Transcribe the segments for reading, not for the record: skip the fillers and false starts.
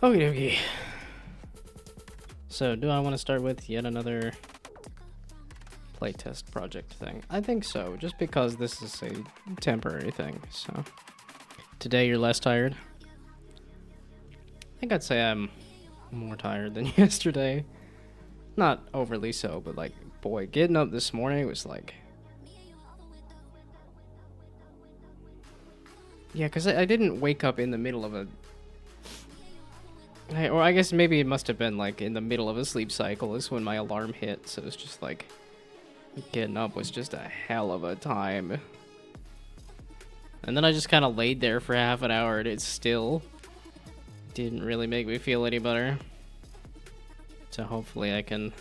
Okay, okay. So, do I want to start with yet another playtest project thing? I think so, just because this is a temporary thing, so. Today you're less tired? I think I'd say I'm more tired than yesterday. Not overly so, but like, boy, getting up this morning was like... Yeah, because I didn't wake up in the middle of a... Or I guess maybe it must have been like in the middle of a sleep cycle is when my alarm hit, so it's just like... Getting up was just a hell of a time. And then I just kind of laid there for half an hour and it still didn't really make me feel any better. So hopefully I can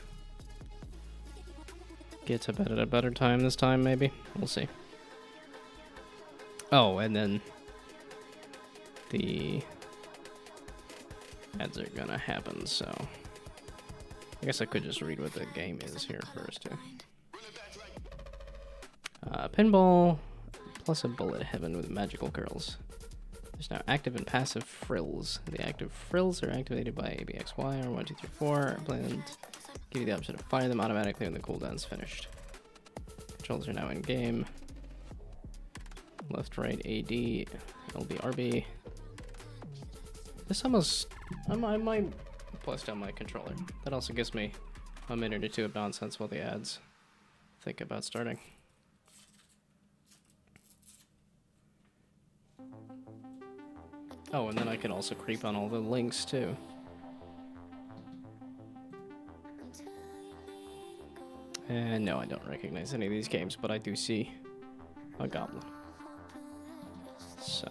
get to bed at a better time this time, maybe. We'll see. Oh, and then the ads are gonna happen, so I guess I could just read what the game is here first, too. Pinball plus a bullet heaven with magical curls. There's now active and passive frills. The active frills are activated by ABXY or 1, 2, 3, 4. Planned give you the option to fire them automatically when the cooldown's finished. Controls are now in game. Left, right, AD, LB, RB. This almost... I might bust down my controller. That also gives me a minute or two of nonsense while the ads think about starting. Oh, and then I can also creep on all the links, too. And no, I don't recognize any of these games, but I do see a goblin. So.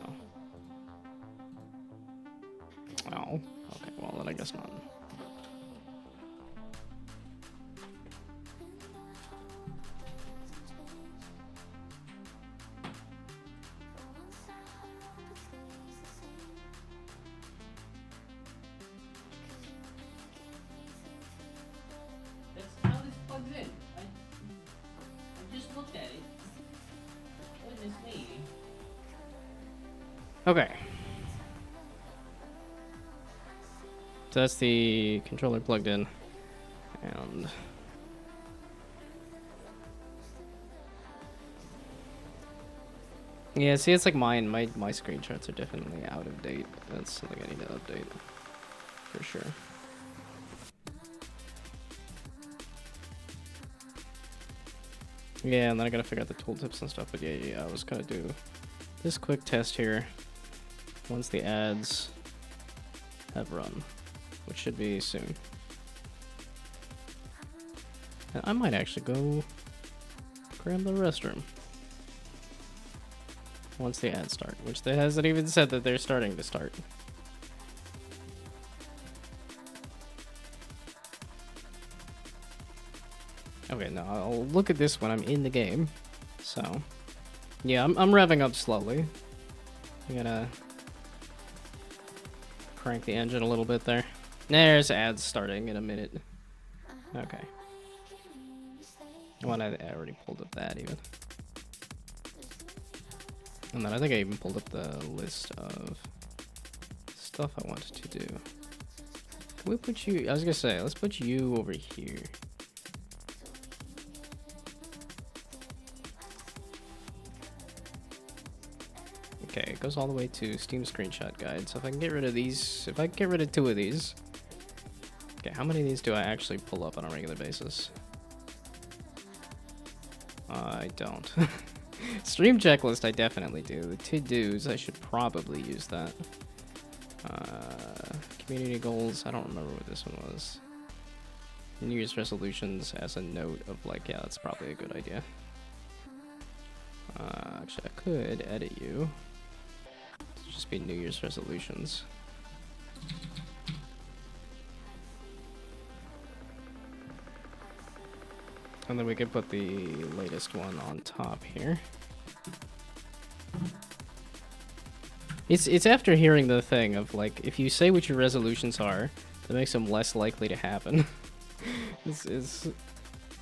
Oh, okay, well, then I guess not. Okay. So that's the controller plugged in. And yeah, see, it's like mine. My screenshots are definitely out of date. That's something I need to update for sure. Yeah, and then I gotta figure out the tooltips and stuff. But yeah, I was gonna do this quick test here once the ads have run, which should be soon. And I might actually go grab the restroom once the ads start, which they hasn't even said that they're starting to start. Okay, now I'll look at this when I'm in the game. So, yeah, I'm revving up slowly. I gotta crank the engine a little bit there. There's ads starting in a minute. Okay. Well, I already pulled up that even. And then I think I even pulled up the list of stuff I wanted to do. Can we put you... I was gonna say, let's put you over here. Okay, it goes all the way to Steam Screenshot Guide. So if I can get rid of these... If I can get rid of 2 of these... Okay, how many of these do I actually pull up on a regular basis? I don't. Stream checklist, I definitely do. The to-dos, I should probably use that. Community goals, I don't remember what this one was. New Year's resolutions as a note of like, yeah, that's probably a good idea. Actually, I could edit you. It'd just be New Year's resolutions. And then we could put the latest one on top here. It's after hearing the thing of like, if you say what your resolutions are, that makes them less likely to happen. This is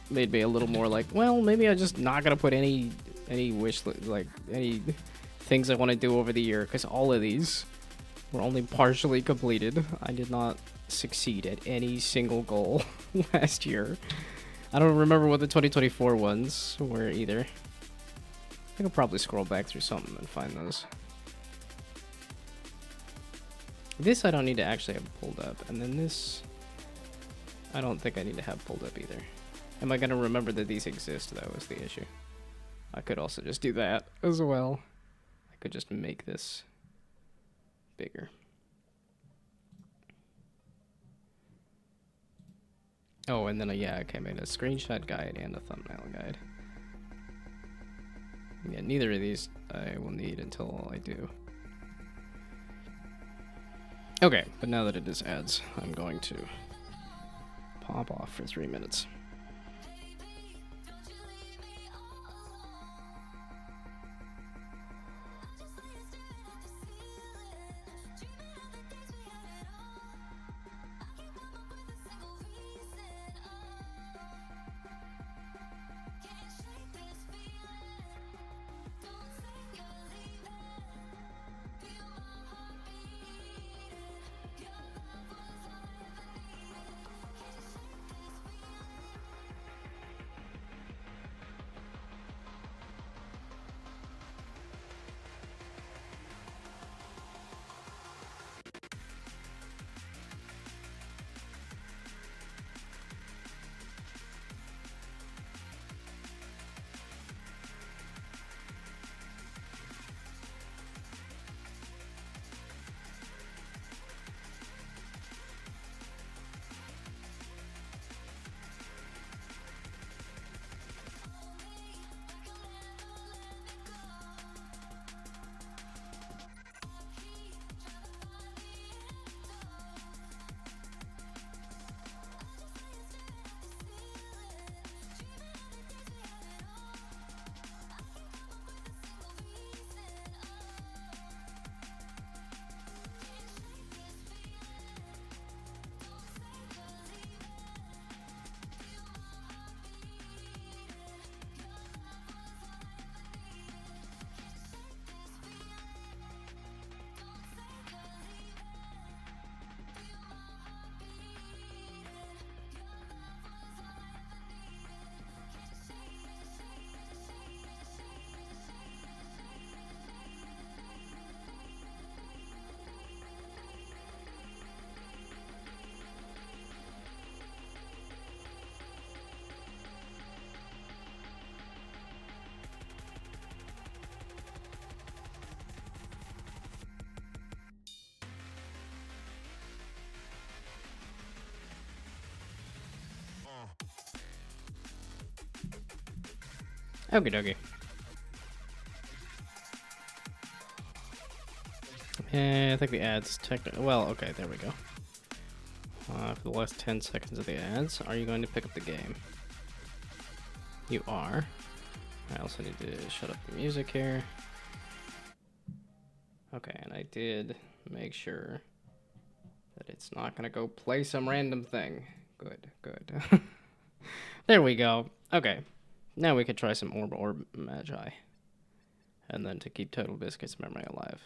made me a little more like, well, maybe I'm just not gonna put any wish like any things I want to do over the year, because all of these were only partially completed. I did not succeed at any single goal last year. I don't remember what the 2024 ones were either. I could probably scroll back through something and find those. This I don't need to actually have pulled up, and then this I don't think I need to have pulled up either. Am I going to remember that these exist, though, is the issue. I could also just do that as well. I could just make this bigger. Oh, and then, yeah, okay, I made a screenshot guide and a thumbnail guide. Yeah, neither of these I will need until I do. Okay, but now that it is ads, I'm going to pop off for 3 minutes. Okie dokie. I think the ads well, okay, there we go. For the last 10 seconds of the ads, are you going to pick up the game? You are. I also need to shut up the music here. Okay, and I did make sure that it's not gonna go play some random thing. Good, good. There we go. Okay. Now we could try some Orb Magi. And then to keep Total Biscuit's memory alive,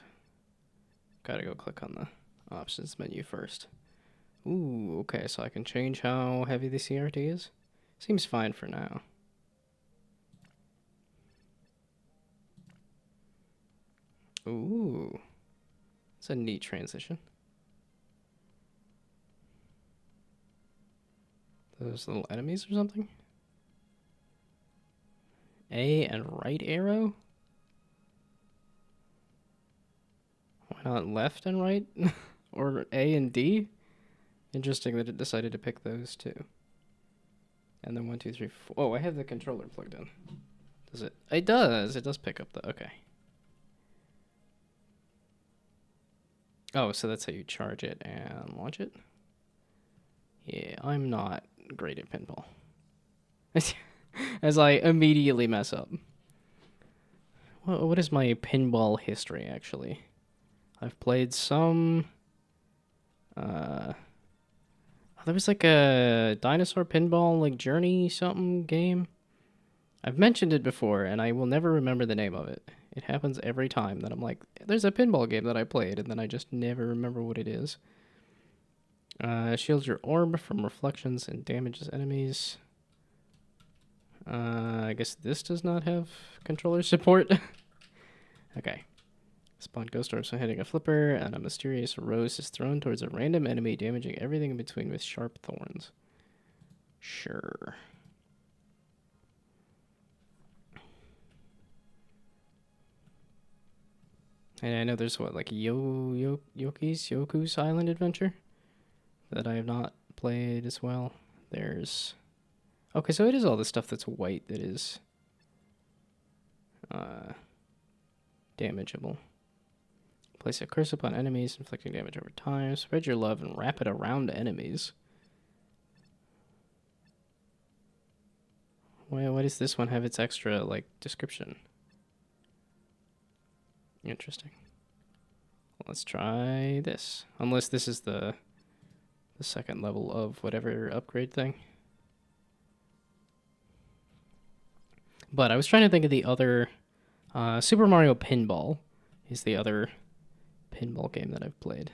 gotta go click on the options menu first. Ooh, okay, so I can change how heavy the CRT is? Seems fine for now. Ooh, it's a neat transition. Those little enemies or something? A and right arrow? Why not left and right? Or A and D? Interesting that it decided to pick those two. And then 1, 2, 3, 4. Oh, I have the controller plugged in. Does it? It does. It does pick up the. Okay. Oh, so that's how you charge it and launch it? Yeah, I'm not great at pinball. As I immediately mess up. What is my pinball history, actually? I've played some... there was like a dinosaur pinball, like Journey something game. I've mentioned it before, and I will never remember the name of it. It happens every time that I'm like, there's a pinball game that I played, and then I just never remember what it is. Shields your orb from reflections and damages enemies. I guess this does not have controller support. Okay. Spawn ghost orbs when hitting a flipper, and a mysterious rose is thrown towards a random enemy, damaging everything in between with sharp thorns. Sure. And I know there's what, like Yoku's Island Adventure that I have not played as well. There's... Okay, so it is all the stuff that's white that is damageable. Place a curse upon enemies, inflicting damage over time. Spread your love and wrap it around enemies. Why does this one have its extra, like, description? Interesting. Let's try this. Unless this is the second level of whatever upgrade thing. But I was trying to think of the other... Super Mario Pinball is the other pinball game that I've played.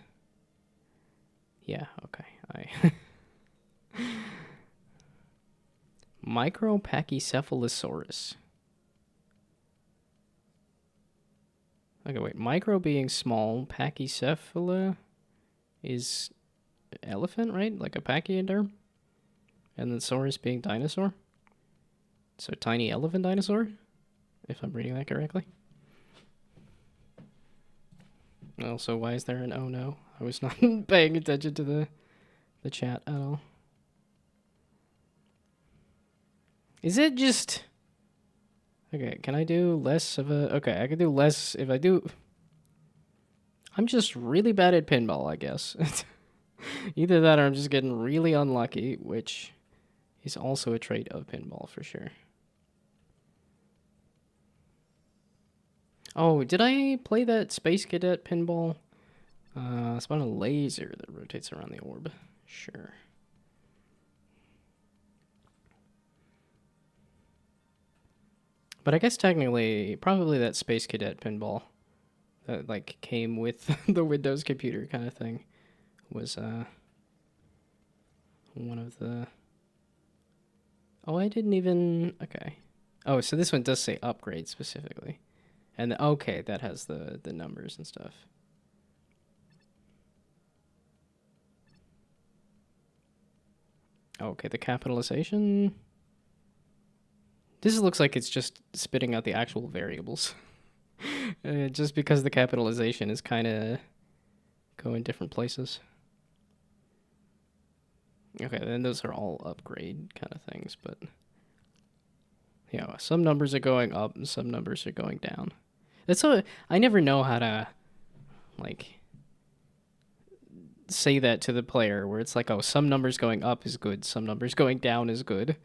Yeah, okay. Micropachycephalosaurus. Okay, wait. Micro being small, pachycephala is elephant, right? Like a pachyderm? And then saurus being dinosaur? So tiny elephant dinosaur? If I'm reading that correctly. Also, why is there an oh no? I was not paying attention to the chat at all. Is it just... Okay, can I do less of a... Okay, I can do less if I do... I'm just really bad at pinball, I guess. Either that or I'm just getting really unlucky, which is also a trait of pinball for sure. Oh, did I play that Space Cadet pinball? Spawn a laser that rotates around the orb. Sure. But I guess technically, probably that Space Cadet pinball that like came with the Windows computer kind of thing was one of the... Oh, I didn't even... Okay. Oh, so this one does say upgrade specifically. And okay, that has the numbers and stuff. Okay, the capitalization... This looks like it's just spitting out the actual variables. Just because the capitalization is kind of going different places. Okay, then those are all upgrade kind of things, but... Yeah, some numbers are going up and some numbers are going down. That's so... I never know how to, like... say that to the player, where it's like, oh, some numbers going up is good, some numbers going down is good.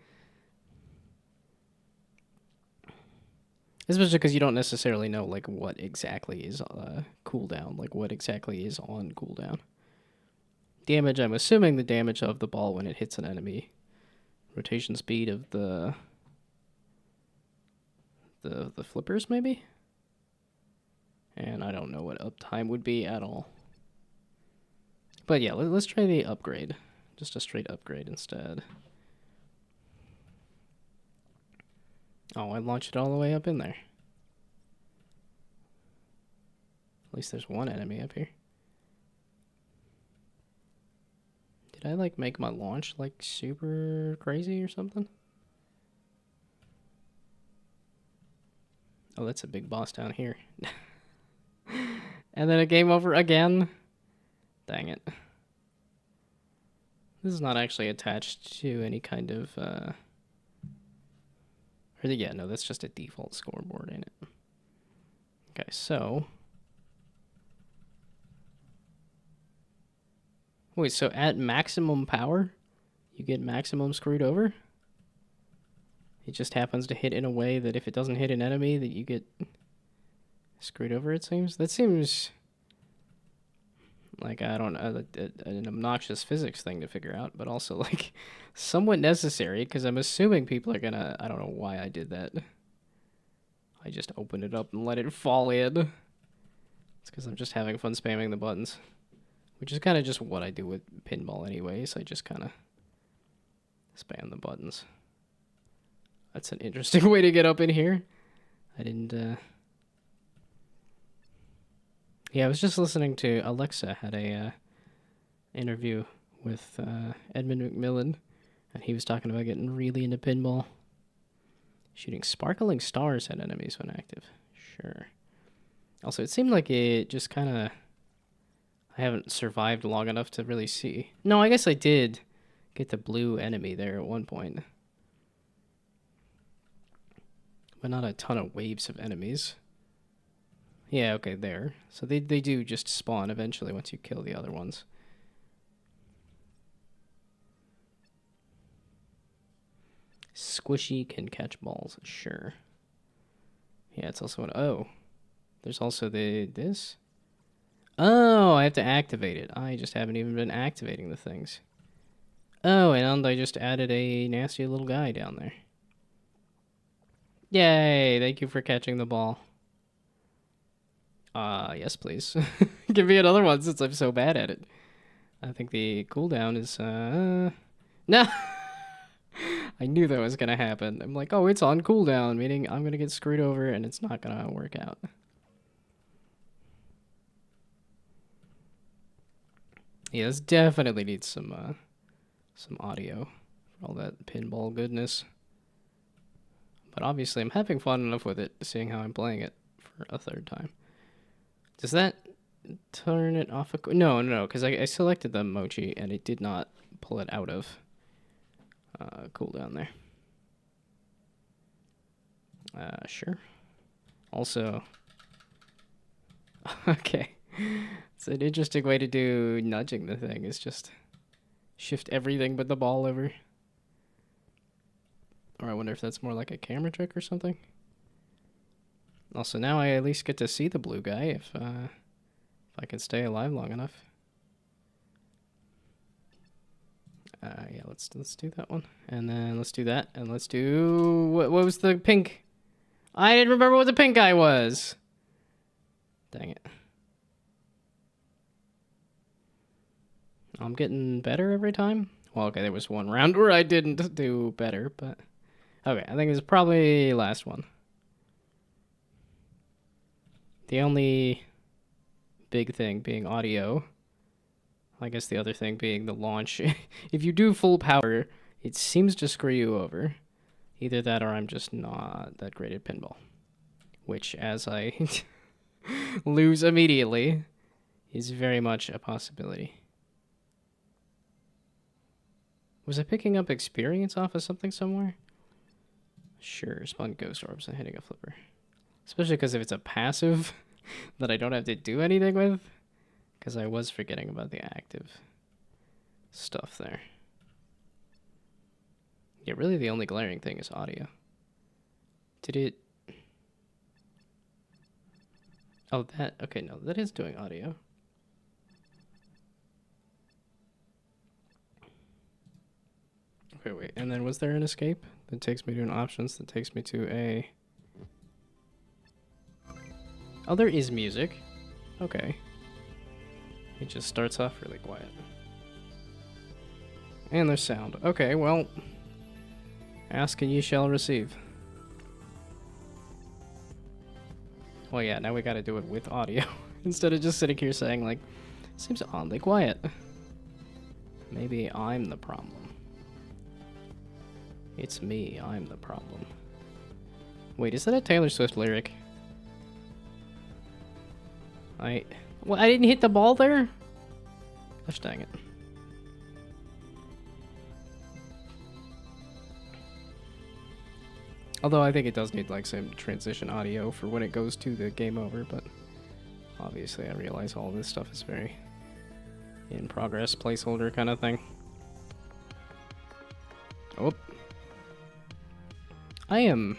Especially because you don't necessarily know, like, what exactly is cooldown, like, what exactly is on cooldown. Damage, I'm assuming the damage of the ball when it hits an enemy. Rotation speed of the flippers, maybe? And I don't know what uptime would be at all. But yeah, let's try the upgrade. Just a straight upgrade instead. Oh, I launched it all the way up in there. At least there's one enemy up here. Did I, like, make my launch, like, super crazy or something? Oh, that's a big boss down here. And then a game over again. Dang it. This is not actually attached to any kind of, yeah, no, that's just a default scoreboard, ain't it? Okay, so... Wait, so at maximum power, you get maximum screwed over? It just happens to hit in a way that if it doesn't hit an enemy, that you get screwed over, it seems? That seems... like, I don't know, an obnoxious physics thing to figure out, but also, like, somewhat necessary, because I'm assuming people are gonna... I don't know why I did that. I just opened it up and let it fall in. It's because I'm just having fun spamming the buttons. Which is kind of just what I do with pinball anyways. I just kind of spam the buttons. That's an interesting way to get up in here. I didn't... Yeah, I was just listening to Alexa had a interview with Edmund McMillan, and he was talking about getting really into pinball. Shooting sparkling stars at enemies when active. Sure. Also, it seemed like it just kind of... I haven't survived long enough to really see. No, I guess I did get the blue enemy there at one point. But not a ton of waves of enemies. Yeah, okay, there. So they do just spawn eventually once you kill the other ones. Squishy can catch balls, sure. Yeah, it's also an... Oh. There's also this. Oh, I have to activate it. I just haven't even been activating the things. Oh, and I just added a nasty little guy down there. Yay, thank you for catching the ball. Yes, please. Give me another one since I'm so bad at it. I think the cooldown is, No! I knew that was gonna happen. I'm like, oh, it's on cooldown, meaning I'm gonna get screwed over and it's not gonna work out. Yeah, this definitely needs some audio for all that pinball goodness. But obviously I'm having fun enough with it, seeing how I'm playing it for a third time. Does that turn it off? No, because I selected the mochi and it did not pull it out of cooldown there. Sure. Also, okay. It's an interesting way to do nudging the thing, is just shift everything but the ball over. Or I wonder if that's more like a camera trick or something. Also, now I at least get to see the blue guy if I can stay alive long enough. Yeah, let's do that one, and then let's do that, and let's do what was the pink? I didn't remember what the pink guy was. Dang it. I'm getting better every time. Well, okay, there was one round where I didn't do better, but okay, I think it's probably last one. The only big thing being audio. I guess the other thing being the launch. If you do full power, it seems to screw you over. Either that or I'm just not that great at pinball. Which, as I lose immediately, is very much a possibility. Was I picking up experience off of something somewhere? Sure, spawn ghost orbs and hitting a flipper. Especially because if it's a passive that I don't have to do anything with. Because I was forgetting about the active stuff there. Yeah, really the only glaring thing is audio. Did it... Oh, that... Okay, no, that is doing audio. Okay, wait, and then was there an escape that takes me to an options that takes me to a... Oh, there is music. Okay. It just starts off really quiet. And there's sound. Okay, well... Ask and ye shall receive. Well, yeah, now we gotta do it with audio. Instead of just sitting here saying, like, seems oddly quiet. Maybe I'm the problem. It's me, I'm the problem. Wait, is that a Taylor Swift lyric? Well, I didn't hit the ball there? Gosh dang it. Although I think it does need like some transition audio for when it goes to the game over, but obviously I realize all this stuff is very in progress, placeholder kind of thing. Oh. I am...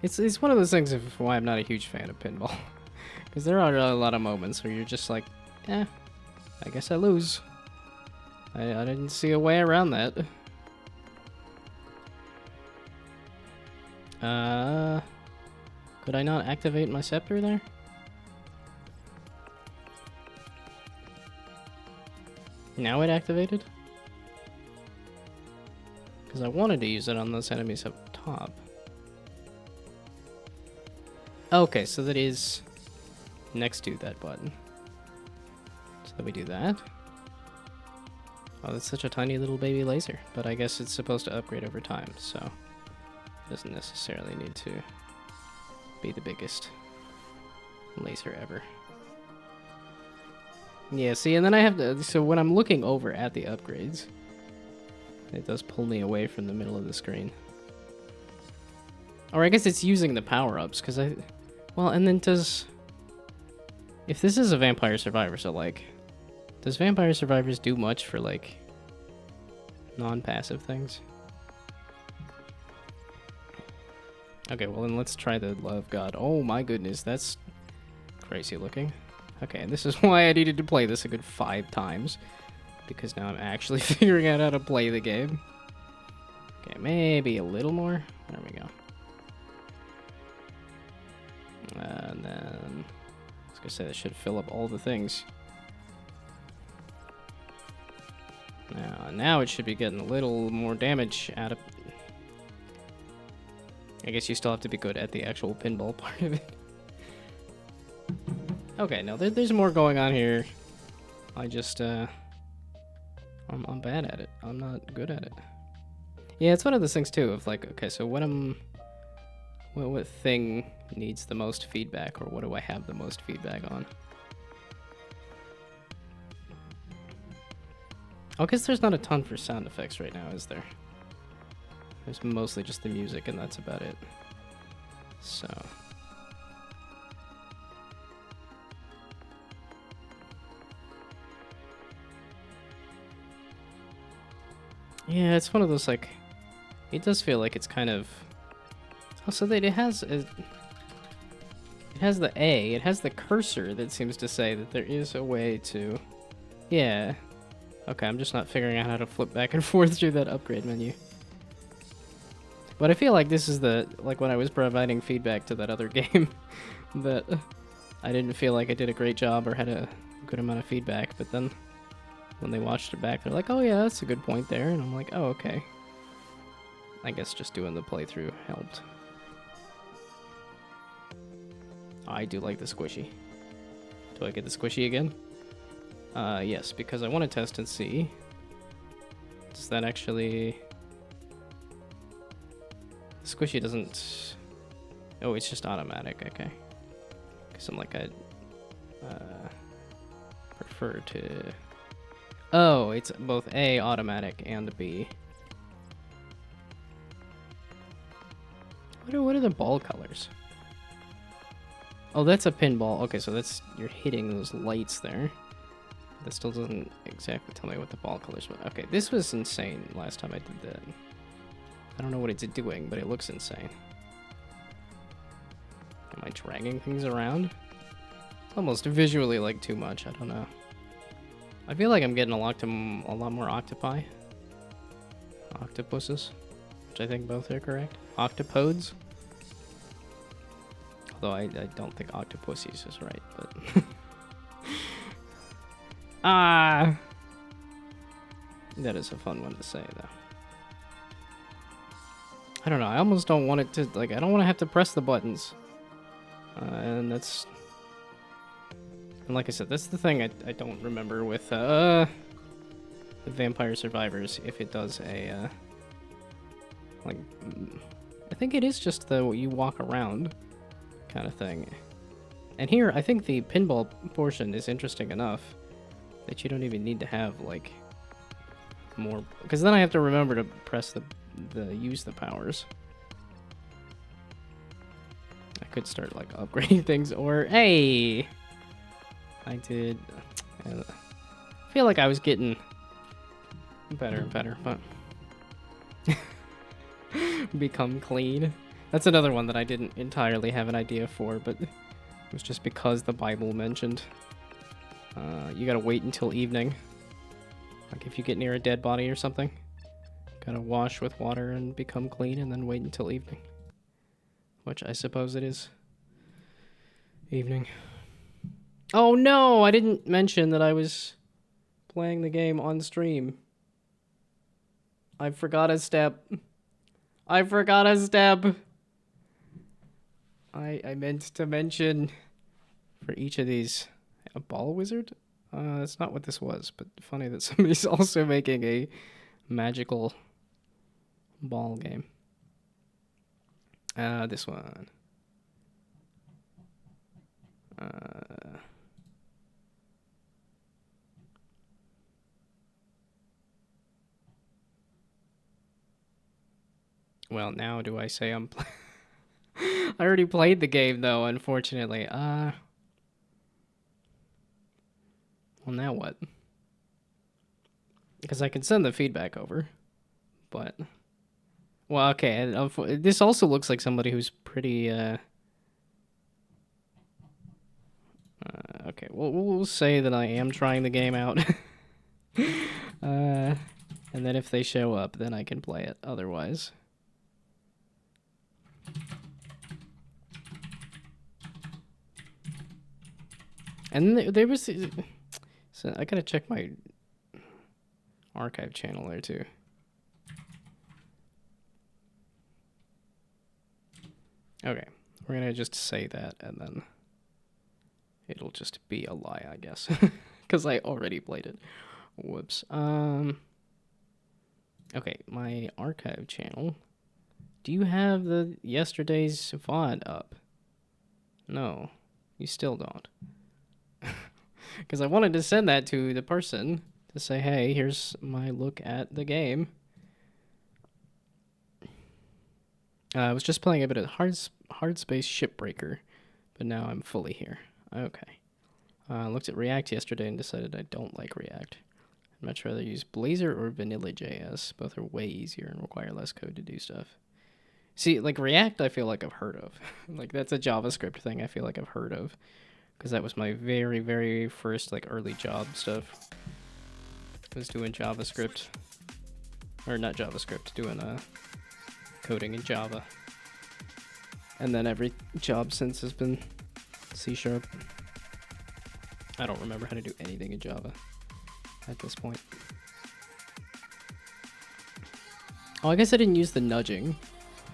It's one of those things of why I'm not a huge fan of pinball. Because there are a lot of moments where you're just like, I guess I lose. I didn't see a way around that. Could I not activate my scepter there? Now it activated? Because I wanted to use it on those enemies up top. Okay, so that is next to that button. So we do that. Oh, that's such a tiny little baby laser. But I guess it's supposed to upgrade over time, so it doesn't necessarily need to be the biggest laser ever. Yeah, see, and then I have to... So when I'm looking over at the upgrades, it does pull me away from the middle of the screen. Or I guess it's using the power-ups, because I... Well, and then does... If this is a Vampire Survivor, so, like... Does Vampire Survivors do much for, like... non-passive things? Okay, well then let's try the Love God. Oh my goodness, that's crazy looking. Okay, and this is why I needed to play this a good 5 times. Because now I'm actually figuring out how to play the game. Okay, maybe a little more. There we go. And then... I was gonna say that should fill up all the things. Now it should be getting a little more damage out of... I guess you still have to be good at the actual pinball part of it. Okay, no, there's more going on here. I just, I'm bad at it. I'm not good at it. Yeah, it's one of those things, too, of like, okay, so what thing needs the most feedback, or what do I have the most feedback on? I guess there's not a ton for sound effects right now, is there? There's mostly just the music, and that's about it. So... Yeah, it's one of those, like... It does feel like it's kind of... Oh, so that it has the A, it has the cursor that seems to say that there is a way to... Yeah. Okay, I'm just not figuring out how to flip back and forth through that upgrade menu. But I feel like this is the... Like when I was providing feedback to that other game, that I didn't feel like I did a great job or had a good amount of feedback, but then when they watched it back, they're like, oh yeah, that's a good point there, and I'm like, oh, okay. I guess just doing the playthrough helped. I do like the squishy. Do I get the squishy again? Yes, because I want to test and see. Does that actually... Squishy doesn't... Oh, it's just automatic, okay. Because I'm like, I prefer to... Oh, it's both A, automatic, and B. What are the ball colors? Oh, that's a pinball. Okay, so that's... You're hitting those lights there. That still doesn't exactly tell me what the ball colors were. Okay, this was insane last time I did that. I don't know what it's doing, but it looks insane. Am I dragging things around? It's almost visually like too much. I don't know. I feel like I'm getting a lot more octopi. Octopuses, which I think both are correct. Octopodes. Although I don't think octopussies is right, but... Ah! That is a fun one to say, though. I don't know, I almost don't want it to, like, I don't want to have to press the buttons. And that's... And like I said, that's the thing I don't remember with, the Vampire Survivors, if it does a, like... I think it is just the you walk around kind of thing. And here, I think the pinball portion is interesting enough that you don't even need to have, like, more... Because then I have to remember to press use the powers. I could start, like, upgrading things, or... Hey! I did... I feel like I was getting better and better, but... Become clean. That's another one that I didn't entirely have an idea for, but it was just because the Bible mentioned you gotta wait until evening. Like if you get near a dead body or something, gotta wash with water and become clean and then wait until evening. Which I suppose it is. Evening. Oh no! I didn't mention that I was playing the game on stream. I forgot a step. I forgot a step. I meant to mention for each of these a ball wizard. That's not what this was, but funny that somebody's also making a magical ball game. This one. Well, now do I say I'm I already played the game, though, unfortunately. Well, now what? Because I can send the feedback over, but... Well, okay, and this also looks like somebody who's pretty, okay, we'll say that I am trying the game out. And then if they show up, then I can play it, otherwise. And there was... So I gotta check my archive channel there, too. Okay, we're gonna just say that, and then it'll just be a lie, I guess. Because I already played it. Whoops. Okay, my archive channel. Do you have the yesterday's VOD up? No, you still don't. Because I wanted to send that to the person to say, hey, here's my look at the game. I was just playing a bit of Hard Space Shipbreaker, but now I'm fully here. Okay. Looked at React yesterday and decided I don't like React. I'd much rather use Blazor or Vanilla.js. Both are way easier and require less code to do stuff. See, like React I feel like I've heard of. Like that's a JavaScript thing I feel like I've heard of. Because that was my very, very first like early job stuff. I was doing JavaScript. Or not JavaScript, doing coding in Java. And then every job since has been C#. I don't remember how to do anything in Java at this point. Oh, I guess I didn't use the nudging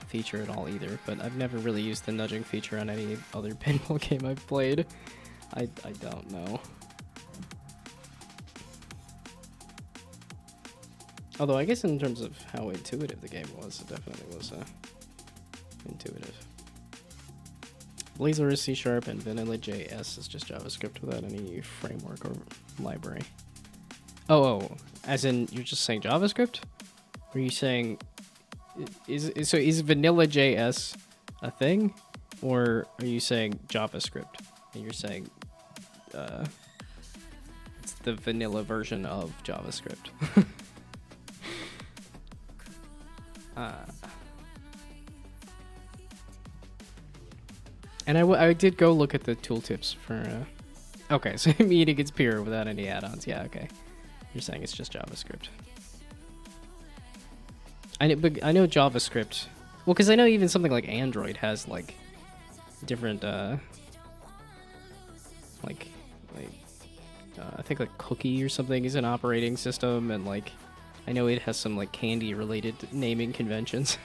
feature at all either, but I've never really used the nudging feature on any other pinball game I've played. I don't know. Although I guess in terms of how intuitive the game was, it definitely was intuitive. Blazor is C# and Vanilla.js is just JavaScript without any framework or library. Oh, as in you're just saying JavaScript? Or are you saying is Vanilla.js a thing, or are you saying JavaScript and you're saying it's the vanilla version of JavaScript? And I did go look at the tooltips for... okay, so meaning it's pure without any add-ons. Yeah, okay. You're saying it's just JavaScript. I know JavaScript... Well, because I know even something like Android has, like, different, I think, like, Cookie or something is an operating system, and, like, I know it has some, like, candy-related naming conventions.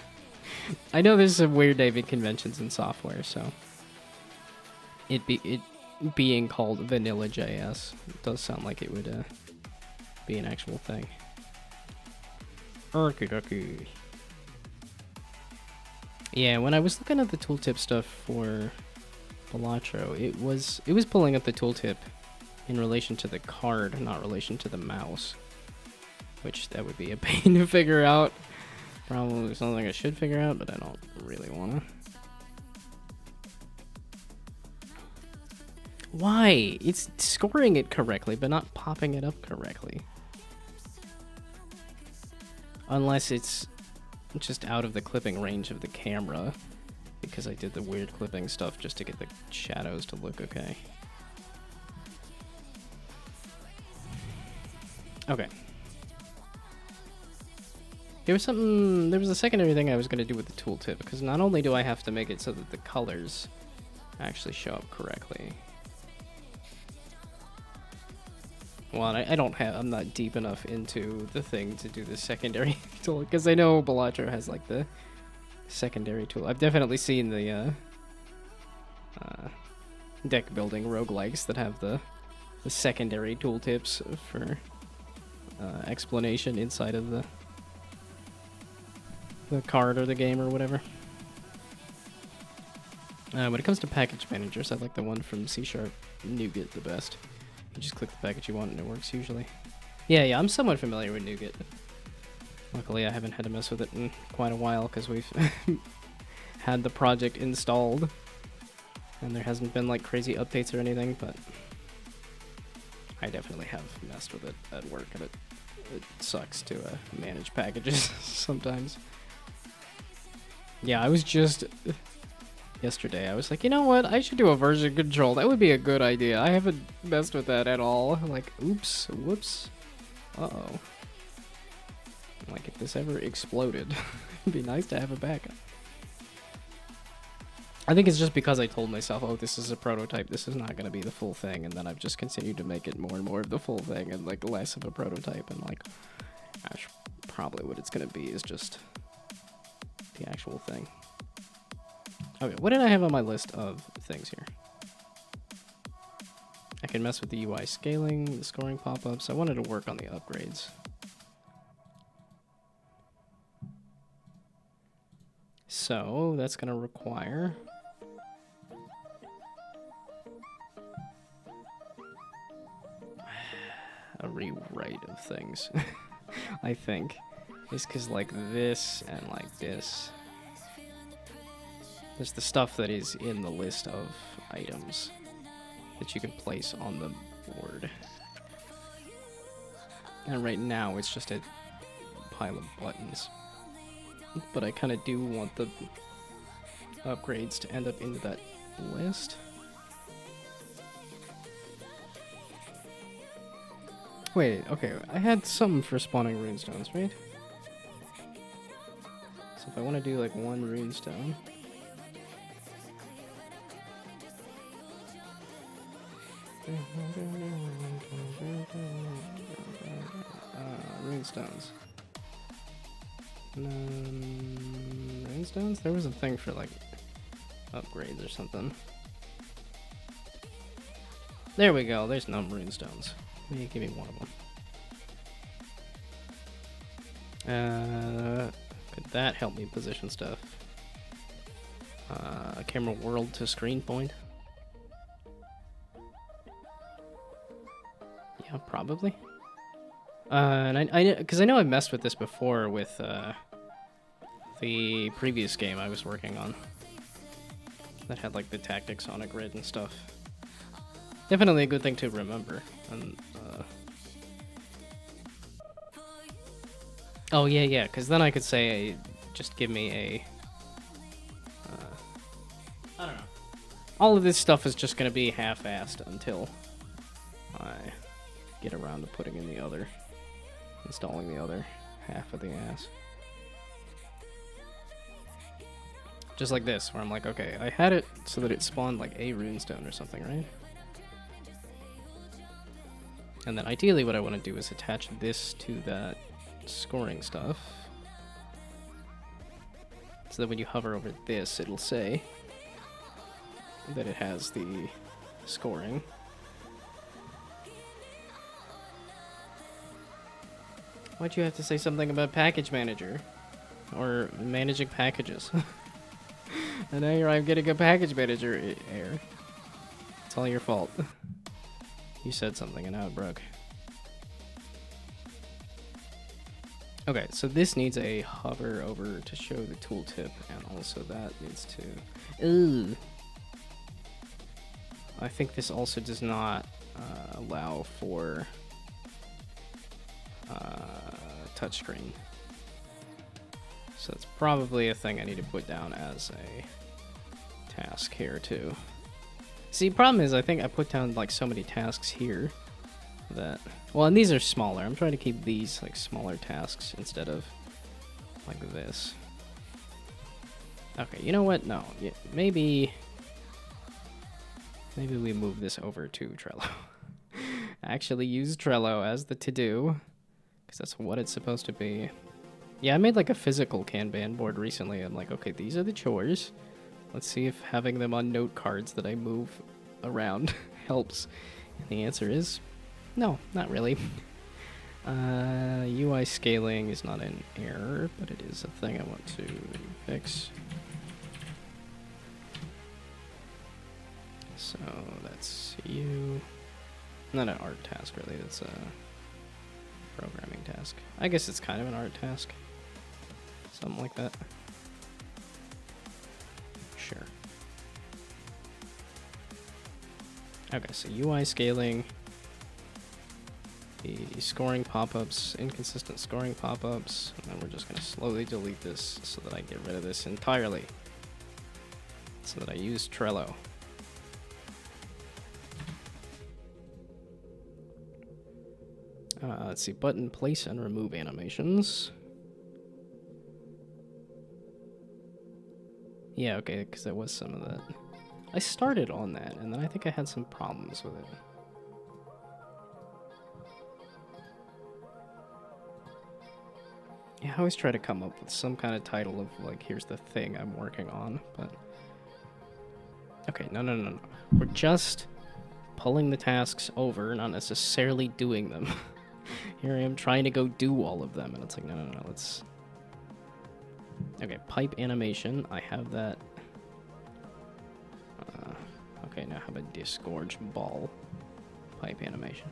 I know there's some weird naming conventions in software, so... It being called Vanilla.js does sound like it would be an actual thing. Okie. Yeah, when I was looking at the tooltip stuff for Balatro, it was pulling up the tooltip in relation to the card, not relation to the mouse. Which that would be a pain to figure out. Probably something I should figure out, but I don't really wanna. Why? It's scoring it correctly, but not popping it up correctly. Unless it's just out of the clipping range of the camera, because I did the weird clipping stuff just to get the shadows to look okay. Okay. There was a secondary thing I was going to do with the tooltip, because not only do I have to make it so that the colors actually show up correctly. Well, I'm not deep enough into the thing to do the secondary tool, because I know Balatro has like the secondary tool. I've definitely seen the deck building roguelikes that have the secondary tooltips for explanation inside of the card or the game or whatever. When it comes to package managers, I like the one from C# Nougat the best. You just click the package you want and it works usually. Yeah, I'm somewhat familiar with Nougat. Luckily, I haven't had to mess with it in quite a while because we've had the project installed. And there hasn't been like crazy updates or anything, but I definitely have messed with it at work, and it sucks to manage packages sometimes. Yeah, I was just... Yesterday, I was like, you know what? I should do a version control. That would be a good idea. I haven't messed with that at all. Like, oops, whoops. Uh-oh. Like, if this ever exploded, it'd be nice to have a backup. I think it's just because I told myself, oh, this is a prototype. This is not going to be the full thing. And then I've just continued to make it more and more of the full thing and, like, less of a prototype. And, like, gosh, probably what it's going to be is just the actual thing. Okay, what did I have on my list of things here? I can mess with the UI scaling, the scoring pop-ups. I wanted to work on the upgrades. So, that's going to require... a rewrite of things, I think. It's because, like, this and, like, this... There's the stuff that is in the list of items that you can place on the board. And right now it's just a pile of buttons. But I kind of do want the upgrades to end up into that list. Wait, okay, I had something for spawning runestones, right? So if I want to do like one runestone... runestones. Runestones? There was a thing for like upgrades or something. There we go. There's no runestones. Give me one of them. Could that help me position stuff? Camera world to screen point. Yeah, probably. And because I know I've messed with this before with the previous game I was working on that had like the tactics on a grid and stuff. Definitely a good thing to remember. And oh yeah, because then I could say just give me a I don't know. All of this stuff is just gonna be half-assed until I get around to putting in the other, installing the other half of the ass. Just like this, where I'm like, okay, I had it so that it spawned like a runestone or something, right? And then ideally what I want to do is attach this to that scoring stuff. So that when you hover over this, it'll say that it has the scoring. Why'd you have to say something about package manager? Or managing packages? And now here I'm getting a package manager error. It's all your fault. You said something and now it broke. Okay, so this needs a hover over to show the tooltip, and also that needs to... Ooh. I think this also does not allow for touchscreen. So it's probably a thing I need to put down as a task here too. See, problem is I think I put down like so many tasks here that, well, and these are smaller. I'm trying to keep these like smaller tasks instead of like this. Okay, you know what? No, yeah, maybe we move this over to Trello. Actually use Trello as the to-do, because that's what it's supposed to be. Yeah, I made like a physical Kanban board recently. I'm like, okay, these are the chores. Let's see if having them on note cards that I move around helps. And the answer is no, not really. UI scaling is not an error, but it is a thing I want to fix. So that's you. Not an art task, really. That's a programming task. I guess it's kind of an art task. Something like that. Sure. Okay, so UI scaling. The scoring pop-ups, inconsistent scoring pop-ups, and then we're just going to slowly delete this so that I get rid of this entirely. So that I use Trello. Let's see, button place and remove animations. Yeah, okay, because there was some of that. I started on that, and then I think I had some problems with it. Yeah, I always try to come up with some kind of title of, like, here's the thing I'm working on, but... Okay, no. We're just pulling the tasks over, not necessarily doing them. Here I am trying to go do all of them, and it's like, no, let's... Okay, pipe animation, I have that. Okay, now how about disgorge ball pipe animation?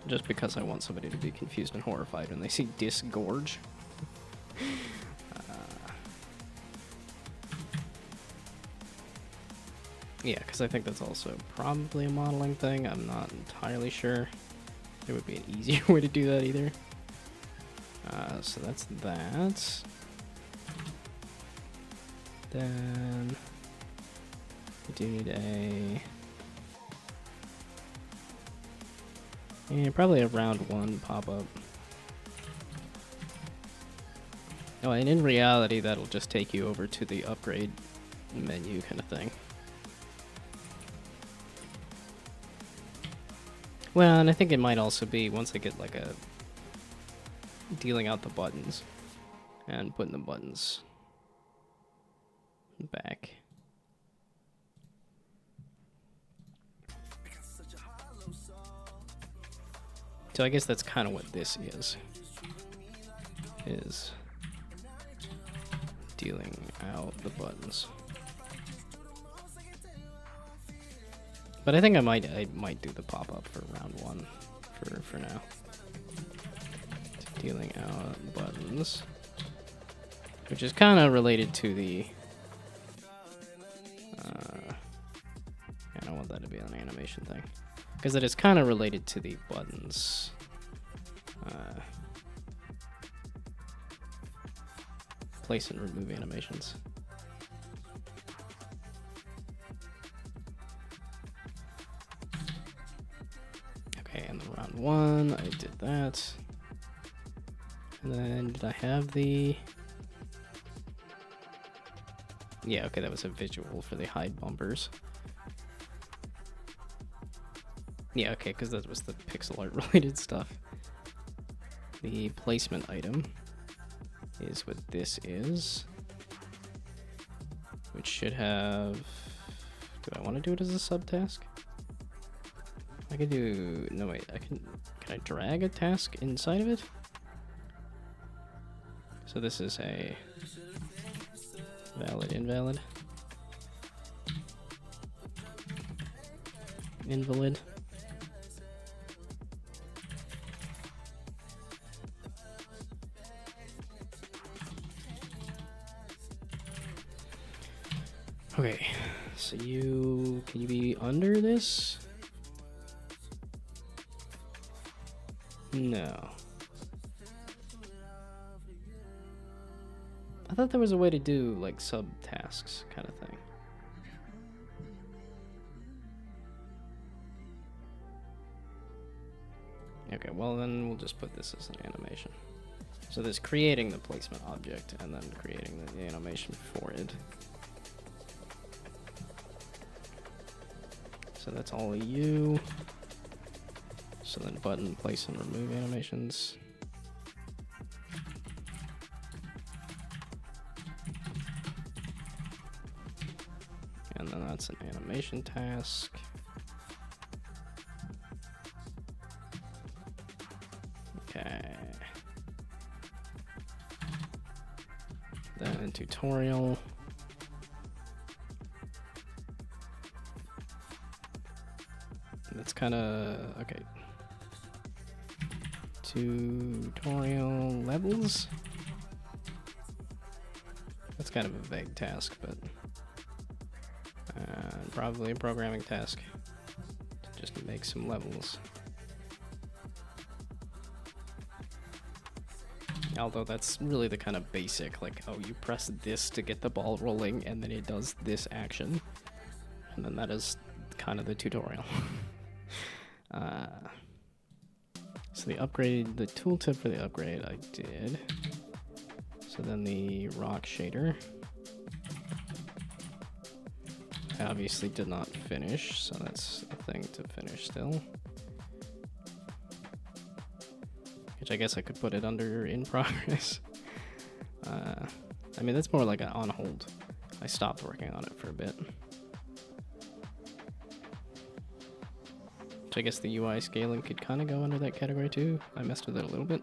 Just because I want somebody to be confused and horrified when they see disgorge. Yeah, because I think that's also probably a modeling thing. I'm not entirely sure. There would be an easier way to do that either. So that's that. Then we do need a... Yeah, probably a round one pop-up. Oh, and in reality, that'll just take you over to the upgrade menu kind of thing. Well, and I think it might also be, once I get like a... dealing out the buttons and putting the buttons back. So I guess that's kind of what this is dealing out the buttons. But I think I might do the pop-up for round one for now. Dealing out buttons, which is kind of related to the I don't want that to be an animation thing, because it is kind of related to the buttons. Place and remove animations. Okay, and then round one, I did that. And then did I have the... Yeah, okay, that was a visual for the hide bumpers. Yeah, okay, because that was the pixel art related stuff. The placement item is what this is, which should have... Do I want to do it as a subtask? I can do... No, wait, can I drag a task inside of it? So this is a valid, invalid. invalid. Okay, so can you be under this? No. I thought there was a way to do like subtasks kind of thing. Okay, well then we'll just put this as an animation. So there's creating the placement object and then creating the animation for it. So that's all you. So then button, place and remove animations. And then that's an animation task. Okay. Then tutorial. That's kind of okay. Tutorial levels. That's kind of a vague task, but probably a programming task to just make some levels. Although that's really the kind of basic, like, oh, you press this to get the ball rolling, and then it does this action, and then that is kind of the tutorial. So the tooltip for the upgrade I did. So then the rock shader. I obviously did not finish, so that's a thing to finish still. Which I guess I could put it under in progress. I mean, that's more like an on hold. I stopped working on it for a bit. Which I guess the UI scaling could kind of go under that category too. I messed with it a little bit.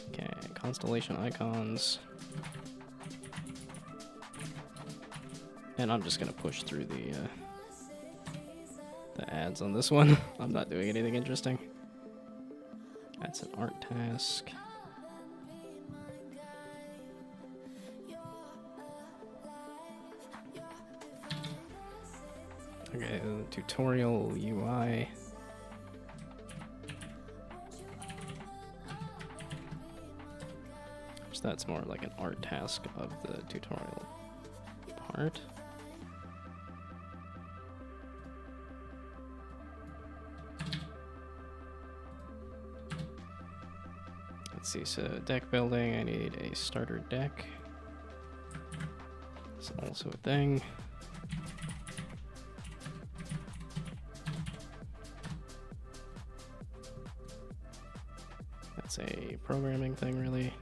Okay, constellation icons. And I'm just gonna push through the ads on this one. I'm not doing anything interesting. That's an art task. Okay, tutorial UI. So that's more like an art task of the tutorial part. Let's see, so deck building, I need a starter deck. It's also a thing. That's a programming thing, really.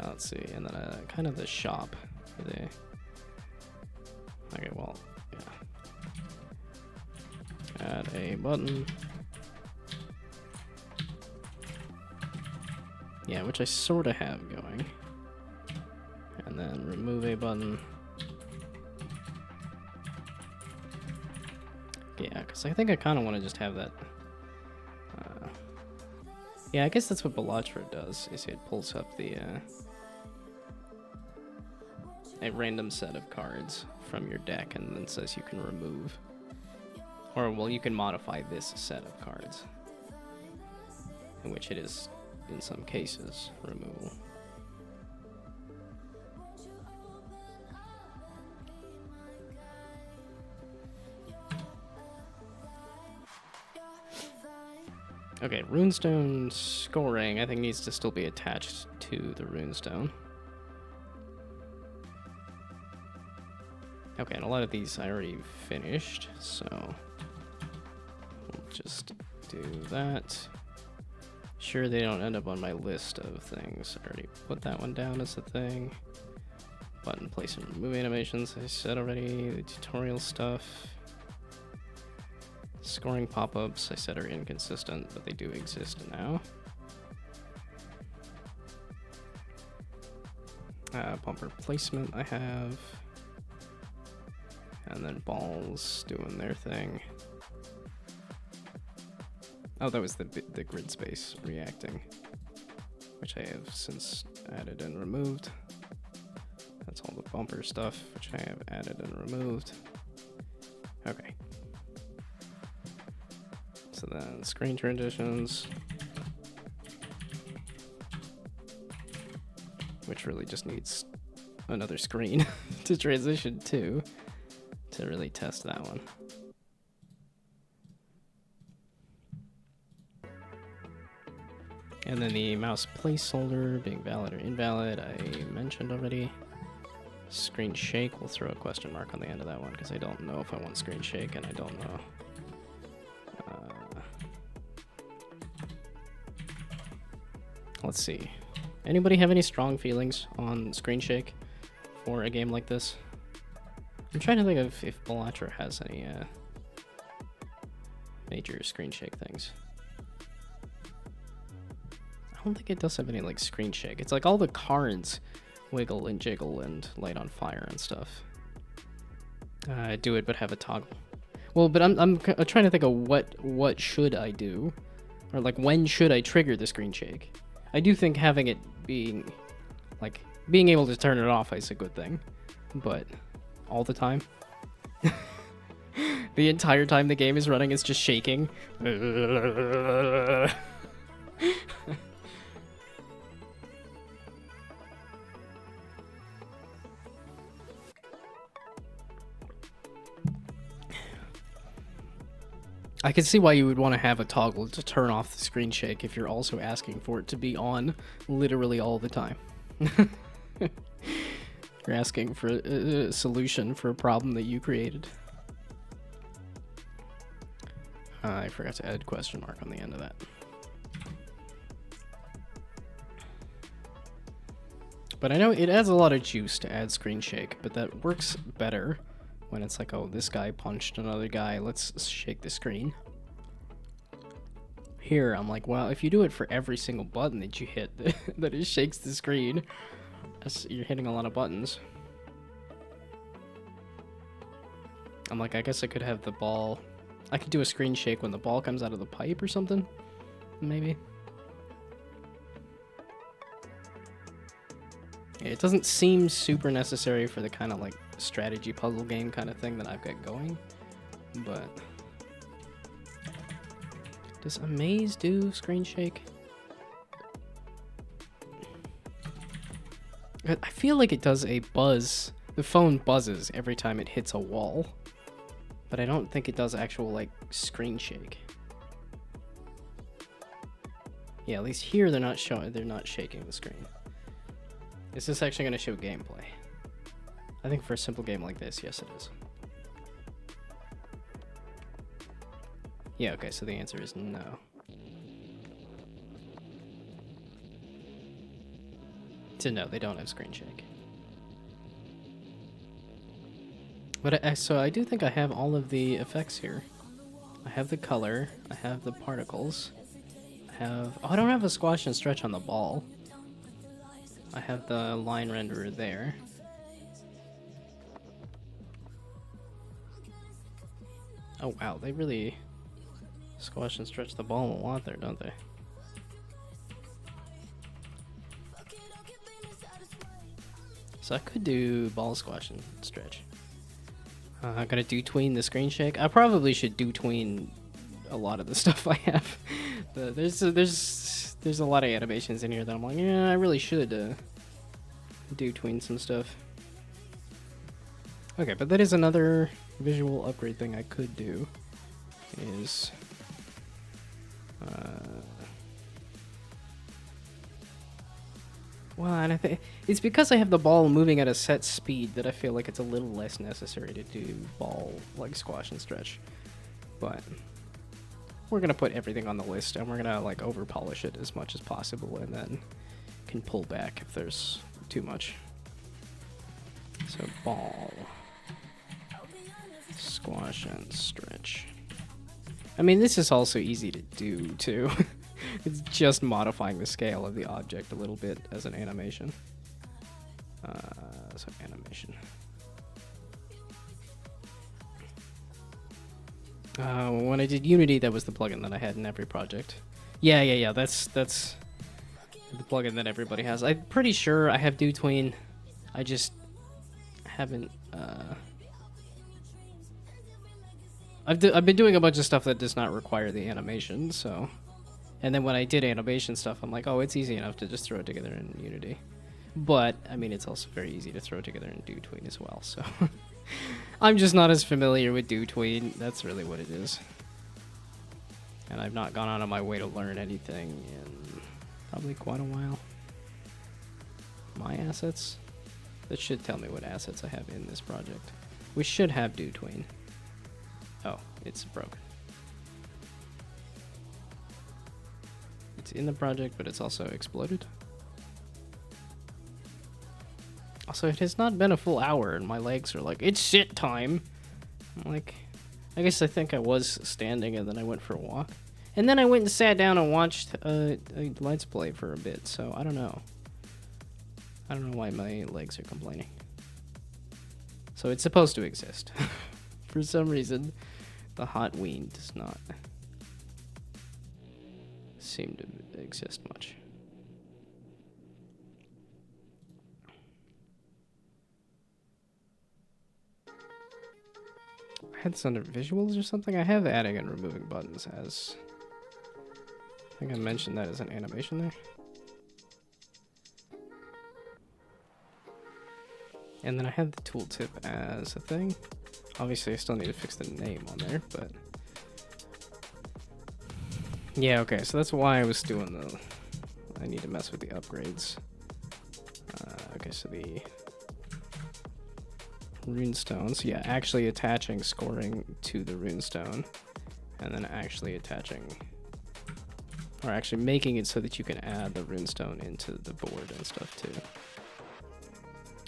Let's see, and then kind of the shop for the. Okay, well, yeah. Add a button. Yeah, which I sort of have going. And then remove a button. Yeah, because I think I kind of want to just have that. Yeah, I guess that's what Bellatra does, is it pulls up the a random set of cards from your deck and then says you can remove. Or, well, you can modify this set of cards. In which it is, in some cases, removal. Okay, runestone scoring I think needs to still be attached to the runestone. Okay, and a lot of these I already finished, so we'll just do that. Sure they don't end up on my list of things. I already put that one down as a thing. Button place and remove animations, I said already. The tutorial stuff. Scoring pop-ups, I said are inconsistent, but they do exist now. Bumper placement I have. And then balls doing their thing. Oh, that was the grid space reacting, which I have since added and removed. That's all the bumper stuff, which I have added and removed. Okay. So then screen transitions, which really just needs another screen to transition to really test that one. And then the mouse placeholder being valid or invalid, I mentioned already. Screen shake, we'll throw a question mark on the end of that one because I don't know if I want screen shake and I don't know. Let's see. Anybody have any strong feelings on screen shake for a game like this? I'm trying to think of if Bellatra has any major screen shake things. I don't think it does have any like screen shake. It's like all the cards wiggle and jiggle and light on fire and stuff. Do it, but have a toggle. Well, but I'm trying to think of what should I do, or like when should I trigger the screen shake? I do think having it being able to turn it off is a good thing, but all the time, the entire time the game is running, it's just shaking. I can see why you would want to have a toggle to turn off the screen shake if you're also asking for it to be on literally all the time. You're asking for a solution for a problem that you created. I forgot to add question mark on the end of that. But I know it adds a lot of juice to add screen shake, but that works better when it's like, oh, this guy punched another guy, let's shake the screen. Here, I'm like, well, if you do it for every single button that you hit, that it shakes the screen, you're hitting a lot of buttons. I'm like, I guess I could have the ball, I could do a screen shake when the ball comes out of the pipe or something, maybe. It doesn't seem super necessary for the kind of like strategy puzzle game kind of thing that I've got going, but does Amaze do screen shake? I feel like it does a buzz. The phone buzzes every time it hits a wall, but I don't think it does actual like screen shake. Yeah, at least here they're not shaking the screen. Is this actually going to show gameplay? I think for a simple game like this, yes it is. Yeah, okay, so the answer is no. So no, they don't have screen shake. But so I do think I have all of the effects here. I have the color, I have the particles, I have... Oh, I don't have a squash and stretch on the ball. I have the line renderer there. Oh wow, they really squash and stretch the ball a lot there, don't they? So I could do ball squash and stretch. I'm gonna do tween the screen shake. I probably should do tween a lot of the stuff I have. There's a lot of animations in here that I'm like, yeah, I really should do tween some stuff. Okay, but that is another visual upgrade thing I could do. Is well, and I think it's because I have the ball moving at a set speed that I feel like it's a little less necessary to do ball like squash and stretch. But we're gonna put everything on the list and we're gonna like over polish it as much as possible and then can pull back if there's too much. So ball, squash and stretch. I mean, this is also easy to do too. It's just modifying the scale of the object a little bit as an animation. So animation. When I did Unity, that was the plugin that I had in every project. Yeah. That's the plugin that everybody has. I'm pretty sure I have DoTween. I just haven't. I've been doing a bunch of stuff that does not require the animation. So, and then when I did animation stuff, I'm like, oh, it's easy enough to just throw it together in Unity. But I mean, it's also very easy to throw together in DoTween as well. So. I'm just not as familiar with DoTween. That's really what it is. And I've not gone out of my way to learn anything in probably quite a while. My assets? That should tell me what assets I have in this project. We should have DoTween. Oh, it's broken. It's in the project, but it's also exploded. Also, it has not been a full hour, and my legs are like, it's shit time. I'm like, I guess I think I was standing, and then I went for a walk. And then I went and sat down and watched a Let's Play for a bit, so I don't know. I don't know why my legs are complaining. So it's supposed to exist. For some reason, the hot ween does not seem to exist much. I had this under visuals or something. I have adding and removing buttons as. I think I mentioned that as an animation there. And then I have the tooltip as a thing. Obviously, I still need to fix the name on there, but. Yeah, okay, so that's why I was doing the. I need to mess with the upgrades. Okay, so the. Runestones, yeah, actually attaching scoring to the runestone, and then actually attaching, or actually making it so that you can add the runestone into the board and stuff too.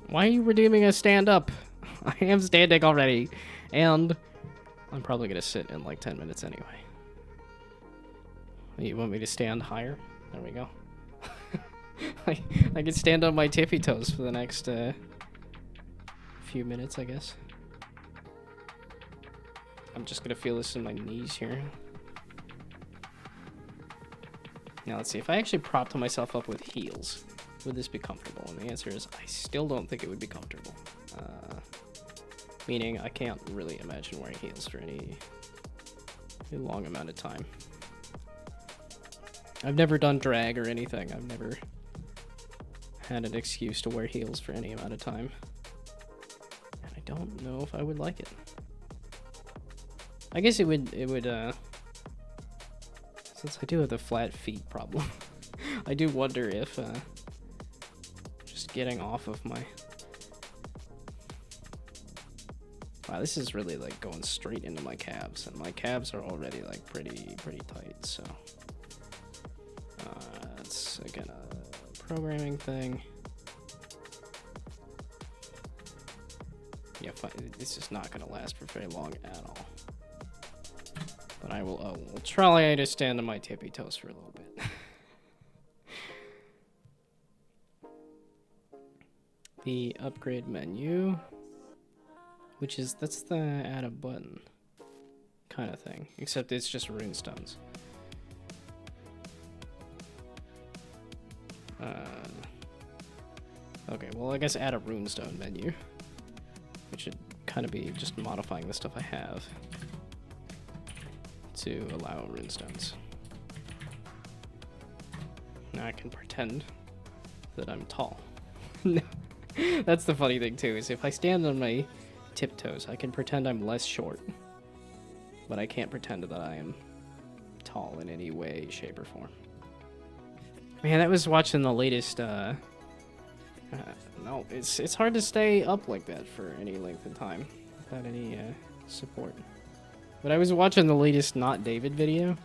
Why are you redeeming a stand up? I am standing already, and I'm probably gonna sit in like 10 minutes anyway. You want me to stand higher? There we go. I can stand on my tippy toes for the next few minutes, I guess. I'm just gonna feel this in my knees here. Now let's see, if I actually propped myself up with heels, would this be comfortable? And the answer is I still don't think it would be comfortable. Meaning I can't really imagine wearing heels for any long amount of time. I've never done drag or anything. I've never had an excuse to wear heels for any amount of time. Don't know if I would like it. I guess it would since I do have the flat feet problem. I do wonder if just getting off of my. Wow, this is really like going straight into my calves, and my calves are already like pretty tight, so it's again a programming thing. Yeah, this is not going to last for very long at all. But I will try to stand on my tippy toes for a little bit. The upgrade menu, that's the add a button kind of thing, except it's just runestones. Okay, well I guess add a runestone menu. Which should kind of be just modifying the stuff I have to allow runestones. Now I can pretend that I'm tall. No, that's the funny thing too, is if I stand on my tiptoes, I can pretend I'm less short. But I can't pretend that I am tall in any way, shape, or form. Man, that was watching the latest, no, it's hard to stay up like that for any length of time without any support. But I was watching the latest Not David video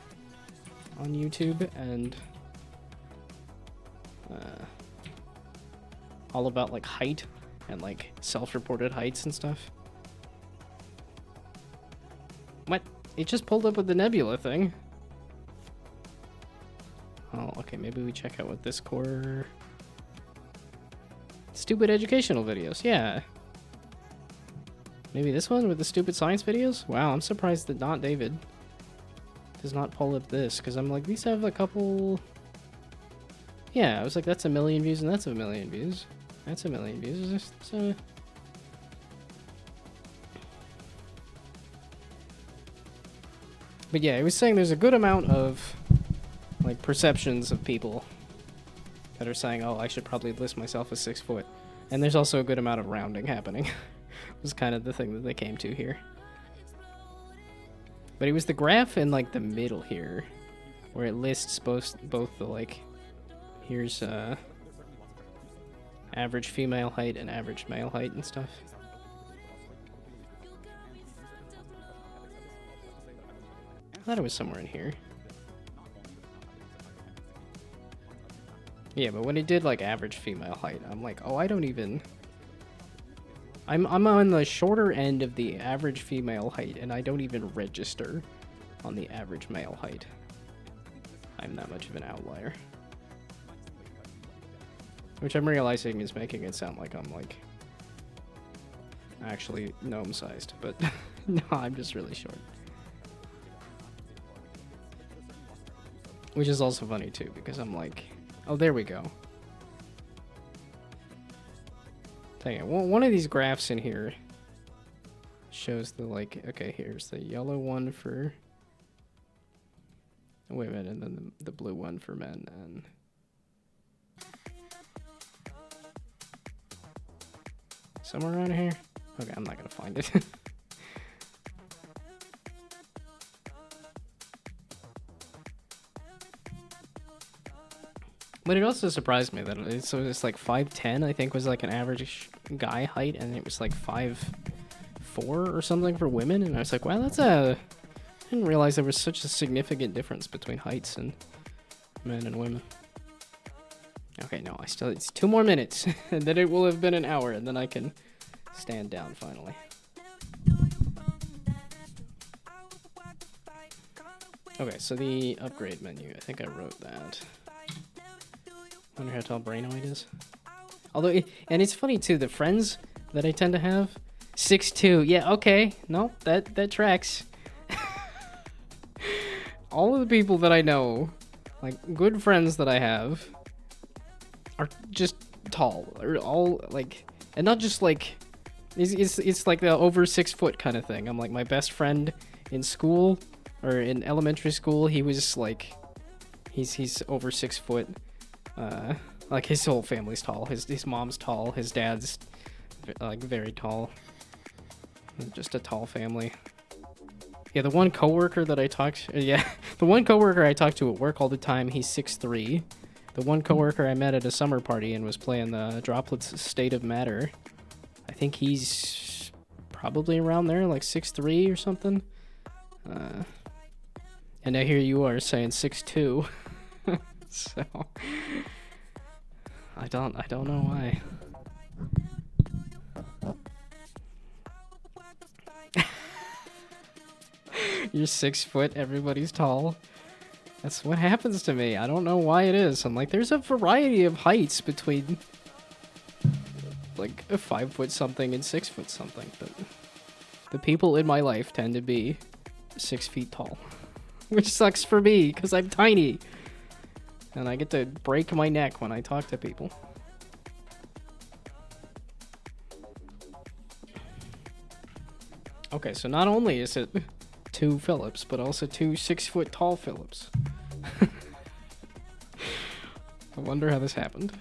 on YouTube, and all about like height and like self-reported heights and stuff. What? It just pulled up with the nebula thing. Oh, okay, maybe we check out what this core. Stupid educational videos, yeah. Maybe this one with the stupid science videos? Wow, I'm surprised that not David does not pull up this, because I'm like, these have a couple... Yeah, I was like, that's 1 million views and that's 1 million views. That's 1 million views. It's just, But yeah, he was saying there's a good amount of, like, perceptions of people that are saying, oh, I should probably list myself as 6 foot. And there's also a good amount of rounding happening. Was kind of the thing that they came to here. But it was the graph in, like, the middle here, where it lists both the, like, here's average female height and average male height and stuff. I thought it was somewhere in here. Yeah, but when it did, like, average female height, I'm like, oh, I don't even... I'm on the shorter end of the average female height, and I don't even register on the average male height. I'm that much of an outlier. Which I'm realizing is making it sound like I'm, like, actually gnome-sized, but no, I'm just really short. Which is also funny, too, because I'm like, oh, there we go. Dang it, one of these graphs in here shows the, like, okay, here's the yellow one for women, and then the blue one for men, and... Somewhere around here? Okay, I'm not gonna find it. But it also surprised me that it's like 5'10", I think, was like an average guy height, and it was like 5'4" or something for women, and I was like, wow, that's a... I didn't realize there was such a significant difference between heights and men and women. Okay, no, it's 2 more minutes, and then it will have been an hour, and then I can stand down finally. Okay, so the upgrade menu, I think I wrote that. Wonder how tall Brainoid is. Although, and it's funny too, the friends that I tend to have, 6'2". Yeah, okay, no, that tracks. All of the people that I know, like good friends that I have, are just tall. Or all like, and not just like, it's like the over 6 foot kind of thing. I'm like, my best friend in school or in elementary school, he was like, he's over 6 foot. Like his whole family's tall. His mom's tall. His dad's like very tall. Just a tall family. Yeah, the one coworker that I talked to, the one coworker I talked to at work all the time, he's 6'3". The one coworker I met at a summer party and was playing the Droplets State of Matter, I think he's probably around there, like 6'3" or something. And now here you are saying 6'2". So I don't know why. You're 6 foot, everybody's tall. That's what happens to me. I don't know why it is. I'm like, there's a variety of heights between like a 5 foot something and 6 foot something, but the people in my life tend to be 6 feet tall, which sucks for me because I'm tiny. And I get to break my neck when I talk to people. Okay, so not only is it 2 Phillips, but also 2 6 foot tall Phillips. I wonder how this happened.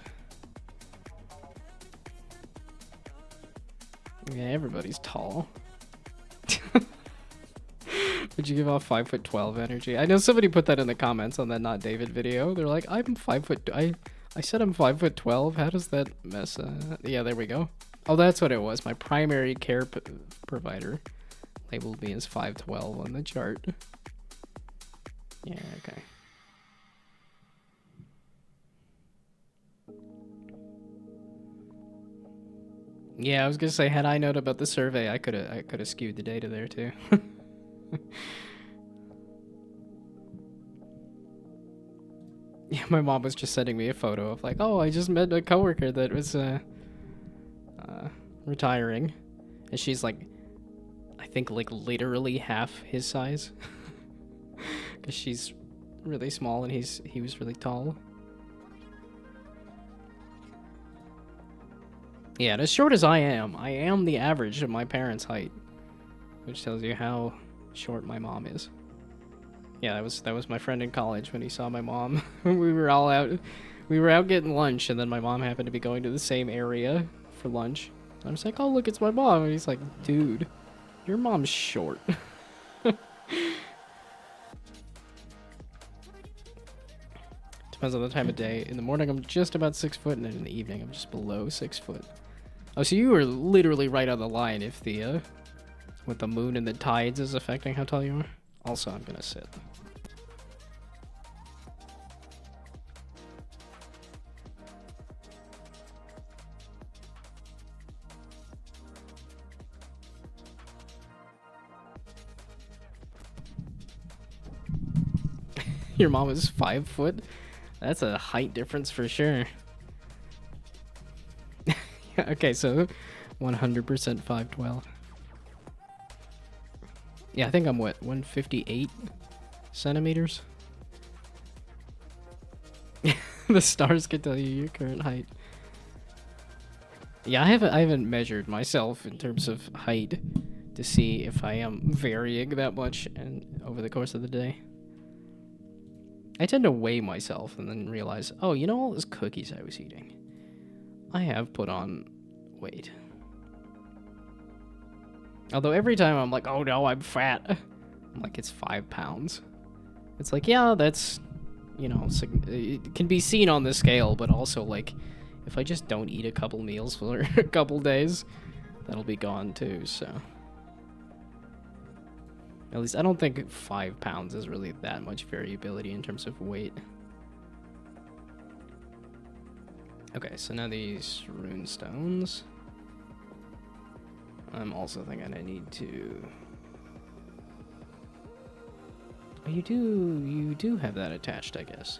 Yeah, everybody's tall. Would you give off 5'12" energy? I know somebody put that in the comments on that Not David video. They're like, I'm 5 foot. I said I'm 5'12". How does that mess? Yeah, there we go. Oh, that's what it was. My primary care provider labeled me as 5'12" on the chart. Yeah, okay. Yeah, I was gonna say, had I known about the survey, I could have skewed the data there too. Yeah, my mom was just sending me a photo of like, oh, I just met a coworker that was retiring, and she's like, I think like literally half his size, because she's really small and he was really tall. Yeah, and as short as I am the average of my parents' height, which tells you how short my mom is. Yeah, that was my friend in college when he saw my mom. We were out getting lunch, and then my mom happened to be going to the same area for lunch. I was like, oh look, it's my mom, and he's like, dude, your mom's short. Depends on the time of day. In the morning, I'm just about 6 foot, and then in the evening, I'm just below 6 foot. Oh, so you were literally right on the line if the, with the moon and the tides is affecting how tall you are. Also, I'm gonna sit. Your mom is 5 foot? That's a height difference for sure. Okay, so 100% 5'12". Yeah, I think I'm what, 158 centimeters? The stars could tell you your current height. Yeah, I haven't measured myself in terms of height to see if I am varying that much over the course of the day. I tend to weigh myself and then realize, oh, you know all those cookies I was eating? I have put on weight. Although every time I'm like, oh no, I'm fat. I'm like, it's 5 pounds. It's like, yeah, that's, you know, it can be seen on the scale, but also like, if I just don't eat a couple meals for a couple days, that'll be gone too, so. At least I don't think 5 pounds is really that much variability in terms of weight. Okay, so now these rune stones. I'm also thinking I need to... Oh, you do have that attached, I guess.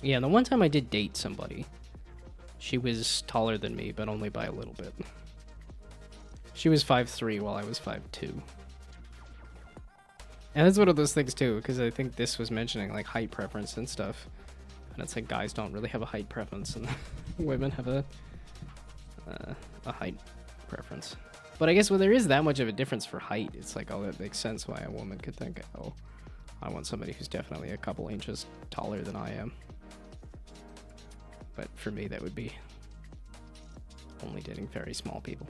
Yeah, the one time I did date somebody, she was taller than me, but only by a little bit. She was 5'3" while I was 5'2". And that's one of those things too, because I think this was mentioning like height preference and stuff. And it's like guys don't really have a height preference, and women have a height preference. But I guess when there is that much of a difference for height, it's like, oh, that makes sense why a woman could think, oh, I want somebody who's definitely a couple inches taller than I am. But for me, that would be only dating very small people.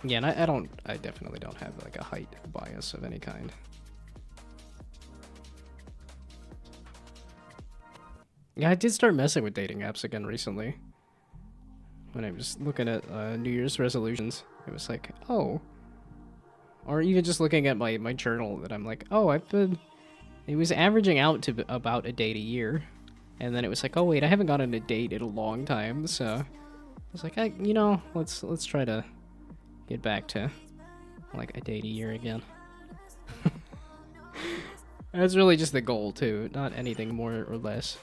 Yeah, and I definitely don't have like a height bias of any kind. Yeah, I did start messing with dating apps again recently. When I was looking at New Year's resolutions, it was like, oh. Or even just looking at my journal, that I'm like, oh, it was averaging out to about a date a year. And then it was like, oh wait, I haven't gone on a date in a long time, so I was like, you know, let's try to get back to like a date a year again. That's really just the goal too, not anything more or less.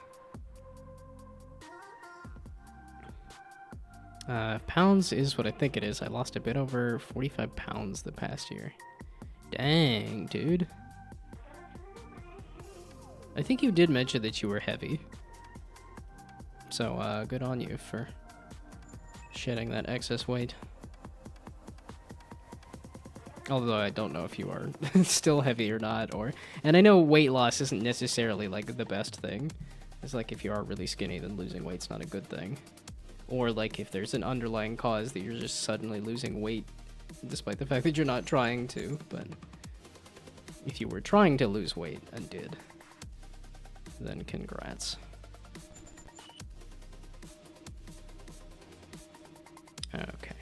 Pounds is what I think it is. I lost a bit over 45 pounds the past year. Dang, dude. I think you did mention that you were heavy. So, good on you for shedding that excess weight. Although I don't know if you are still heavy or not, and I know weight loss isn't necessarily like the best thing. It's like if you are really skinny, then losing weight's not a good thing. Or like if there's an underlying cause that you're just suddenly losing weight, despite the fact that you're not trying to. But if you were trying to lose weight and did, then congrats. Okay.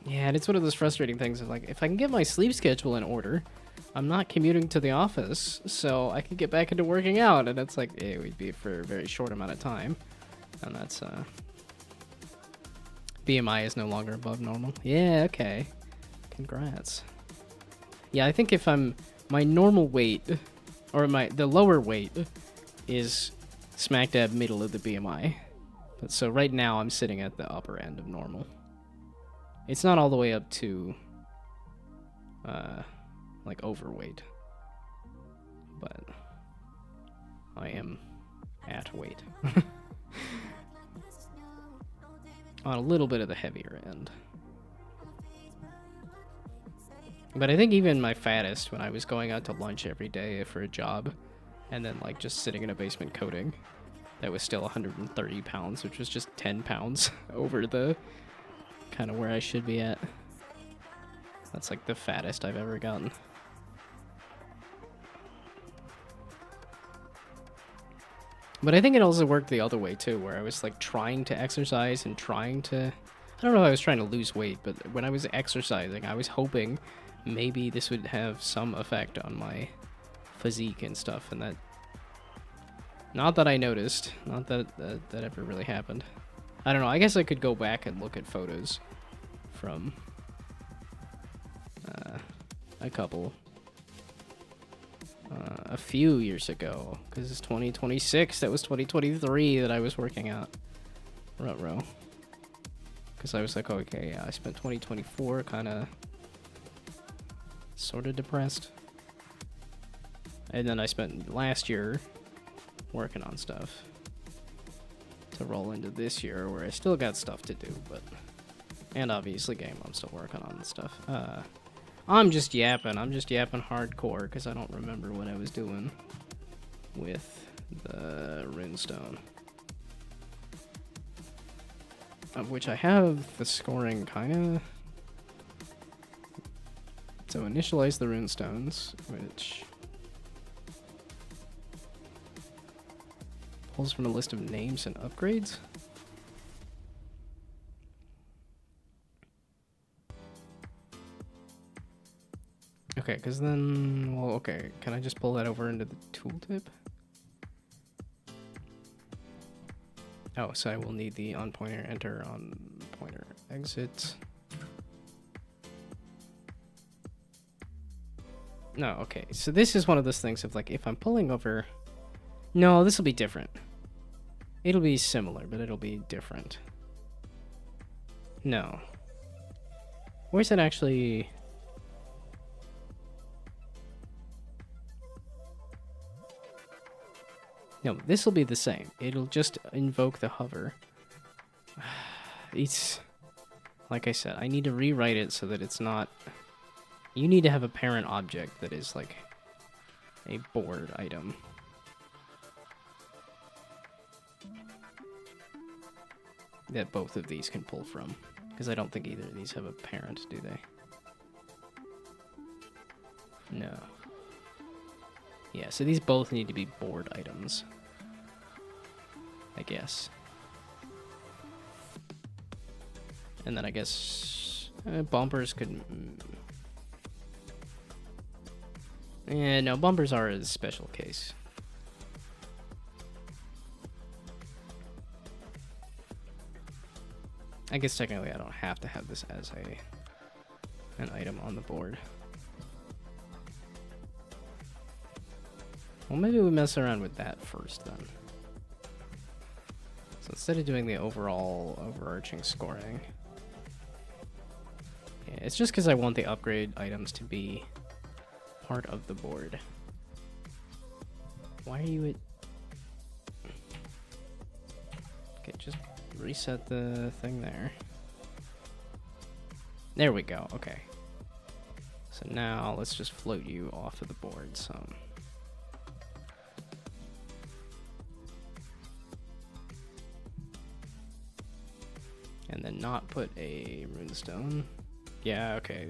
Yeah, and it's one of those frustrating things of like, if I can get my sleep schedule in order, I'm not commuting to the office, so I can get back into working out, and it's like, it would be for a very short amount of time, and that's BMI is no longer above normal. Yeah, okay. Congrats. Yeah, I think if my normal weight, or the lower weight, is smack dab middle of the BMI. But so right now I'm sitting at the upper end of normal. It's not all the way up to, like overweight. But I am at weight. On a little bit of the heavier end. But I think even my fattest, when I was going out to lunch every day for a job, and then like just sitting in a basement coding, that was still 130 pounds, which was just 10 pounds over the kind of where I should be at. That's like the fattest I've ever gotten. But I think it also worked the other way too, where I was like trying to exercise and trying to, I don't know if I was trying to lose weight, but when I was exercising, I was hoping maybe this would have some effect on my physique and stuff, and that, not that I noticed, not that that ever really happened. I don't know, I guess I could go back and look at photos from a few years ago, because it's 2026, that was 2023 that I was working out. Ruh-roh. Because I was like, okay, yeah, I spent 2024 kind of sort of depressed. And then I spent last year working on stuff to roll into this year where I still got stuff to do, but, and obviously game I'm still working on and stuff. I'm just yapping hardcore because I don't remember what I was doing with the runestone. Of which I have the scoring kind of. So initialize the runestones, which pulls from a list of names and upgrades. Okay, because then, well, okay, can I just pull that over into the tooltip? Oh, so I will need the on pointer enter, on pointer exit. No, okay, so this is one of those things of like, if I'm pulling over, no, this will be different. It'll be similar, but it'll be different. No. Where's it actually? No, this will be the same. It'll just invoke the hover. It's, like I said, I need to rewrite it so that it's not... You need to have a parent object that is like a board item. That both of these can pull from. Because I don't think either of these have a parent, do they? No. Yeah, so these both need to be board items, I guess. And then I guess bumpers could... Yeah, no, bumpers are a special case. I guess technically I don't have to have this as an item on the board. Well, maybe we mess around with that first then. So instead of doing the overall overarching scoring, yeah, it's just because I want the upgrade items to be part of the board. Why are you at... Okay, just reset the thing there. There we go, okay. So now let's just float you off of the board some. And then not put a runestone. Yeah, okay,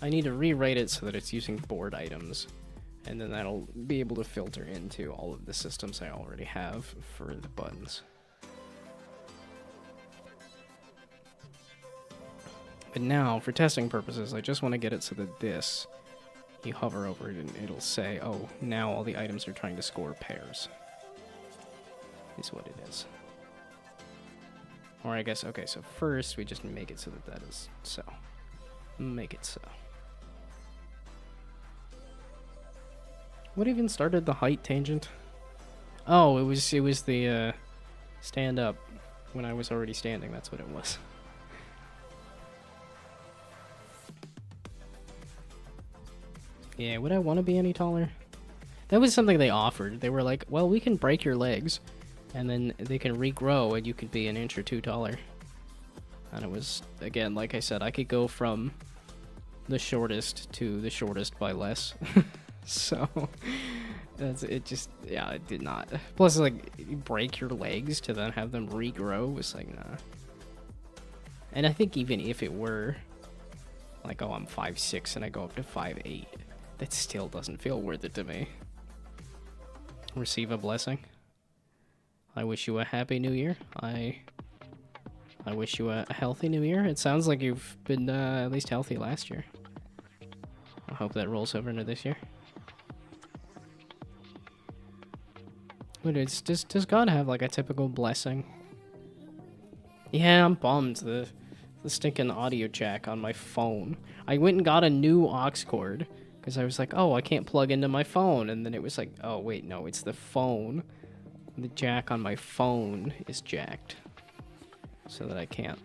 I need to rewrite it so that it's using board items, and then that'll be able to filter into all of the systems I already have for the buttons. But now, for testing purposes, I just want to get it so that this, you hover over it and it'll say, oh, now all the items are trying to score pairs. Is what it is. Or I guess, okay, so first we just make it so that that is so. Make it so. What even started the height tangent? Oh, it was the stand up when I was already standing. That's what it was. Yeah, would I want to be any taller? That was something they offered. They were like, well, we can break your legs, and then they can regrow, and you could be an inch or two taller. And it was, again, like I said, I could go from the shortest to the shortest by less. So, that's it. Just, yeah, it did not. Plus, like, you break your legs to then have them regrow was like, nah. And I think even if it were, like, oh, I'm 5'6" and I go up to 5'8", that still doesn't feel worth it to me. Receive a blessing. I wish you a happy new year. I wish you a healthy new year. It sounds like you've been at least healthy last year. I hope that rolls over into this year. But does God have like a typical blessing? Yeah, I'm bummed. The stinking audio jack on my phone. I went and got a new aux cord because I was like, oh, I can't plug into my phone. And then it was like, oh, wait, no, it's the phone. The jack on my phone is jacked so that I can't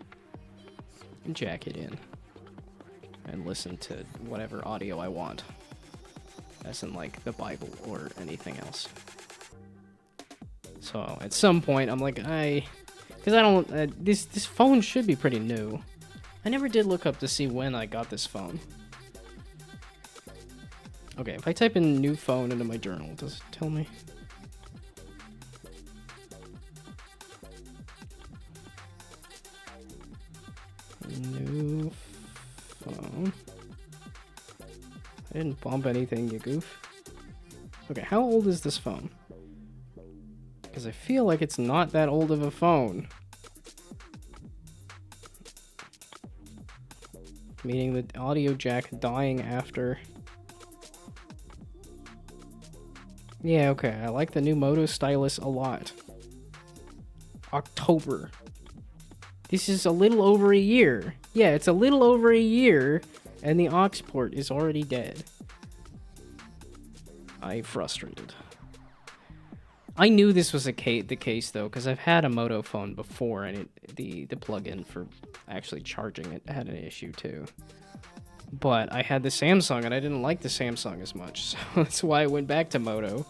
jack it in and listen to whatever audio I want. As in, like, the Bible or anything else. So, at some point, I'm like, because I don't... this phone should be pretty new. I never did look up to see when I got this phone. Okay, if I type in new phone into my journal, does it tell me? New phone. I didn't bump anything, you goof. Okay, how old is this phone? Because I feel like it's not that old of a phone. Meaning the audio jack dying after. Yeah, okay, I like the new Moto stylus a lot. October. This is a little over a year. Yeah, it's a little over a year, and the aux port is already dead. I'm frustrated. I knew this was the case though, because I've had a Moto phone before, and the plug-in for actually charging it had an issue too. But I had the Samsung, and I didn't like the Samsung as much, so that's why I went back to Moto.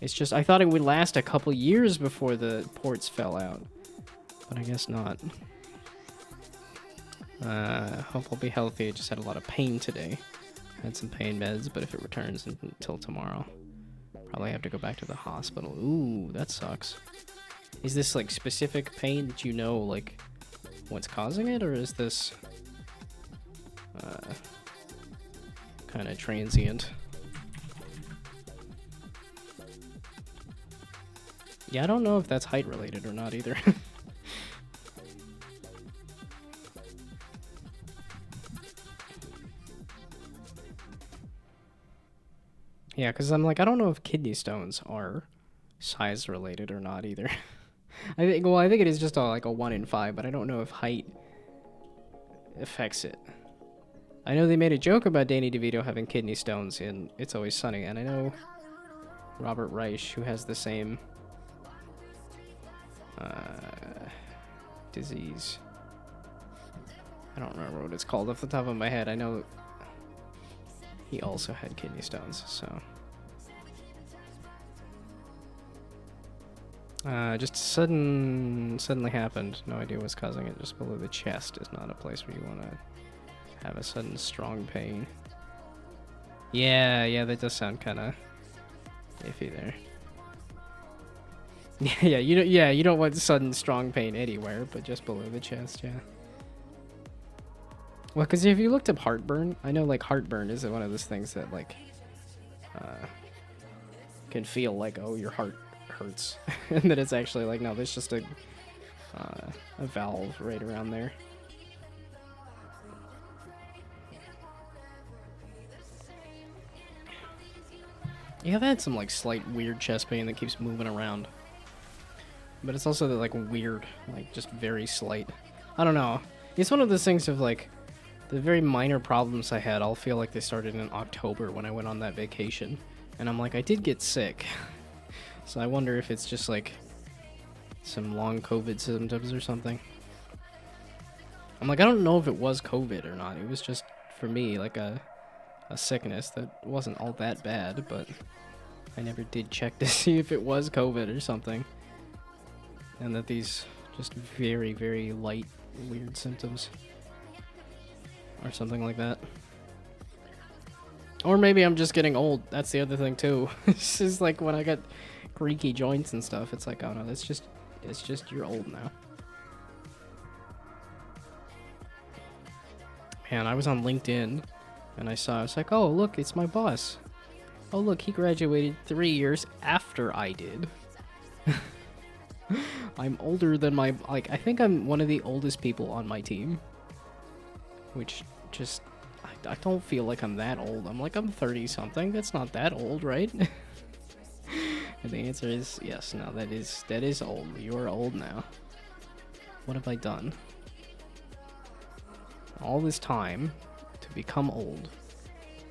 It's just, I thought it would last a couple years before the ports fell out, but I guess not. Hope I'll be healthy. I just had a lot of pain today. Had some pain meds, but if it returns until tomorrow, probably have to go back to the hospital. Ooh, that sucks. Is this like specific pain that you know like what's causing it, or is this kind of transient? Yeah, I don't know if that's height related or not either. Yeah, because I'm like, I don't know if kidney stones are size related or not either. I think it is just like a 1 in 5, but I don't know if height affects it. I know they made a joke about Danny DeVito having kidney stones in It's Always Sunny, and I know Robert Reich, who has the same disease. I don't remember what it's called off the top of my head. I know he also had kidney stones, so. Just suddenly happened. No idea what's causing it. Just below the chest is not a place where you want to have a sudden strong pain. Yeah, that does sound kind of iffy there. You don't want sudden strong pain anywhere, but just below the chest, yeah. Well, because if you looked up heartburn, I know like heartburn is one of those things that like can feel like, oh, your heart hurts, and then it's actually like, no, there's just a valve right around there. Yeah, I've had some like slight weird chest pain that keeps moving around. but it's also like weird, like just very slight. I don't know. It's one of those things of like the very minor problems I had. I'll feel like they started in October when I went on that vacation, and I'm like, I did get sick, so I wonder if it's just like some long COVID symptoms or something. I'm like, I don't know if it was COVID or not. It was just for me like a sickness that wasn't all that bad, but I never did check to see if it was COVID or something. And that these just very, very light, weird symptoms. Or something like that. Or maybe I'm just getting old. That's the other thing too. It's just like when I get creaky joints and stuff, it's like, oh no, it's just you're old now. Man, I was on LinkedIn and I was like, oh look, it's my boss. Oh look, he graduated 3 years after I did. I'm older than I think I'm one of the oldest people on my team. Which just, I don't feel like I'm that old. I'm like, I'm 30 something. That's not that old, right? And the answer is yes. No, that is old. You're old now. What have I done? All this time to become old.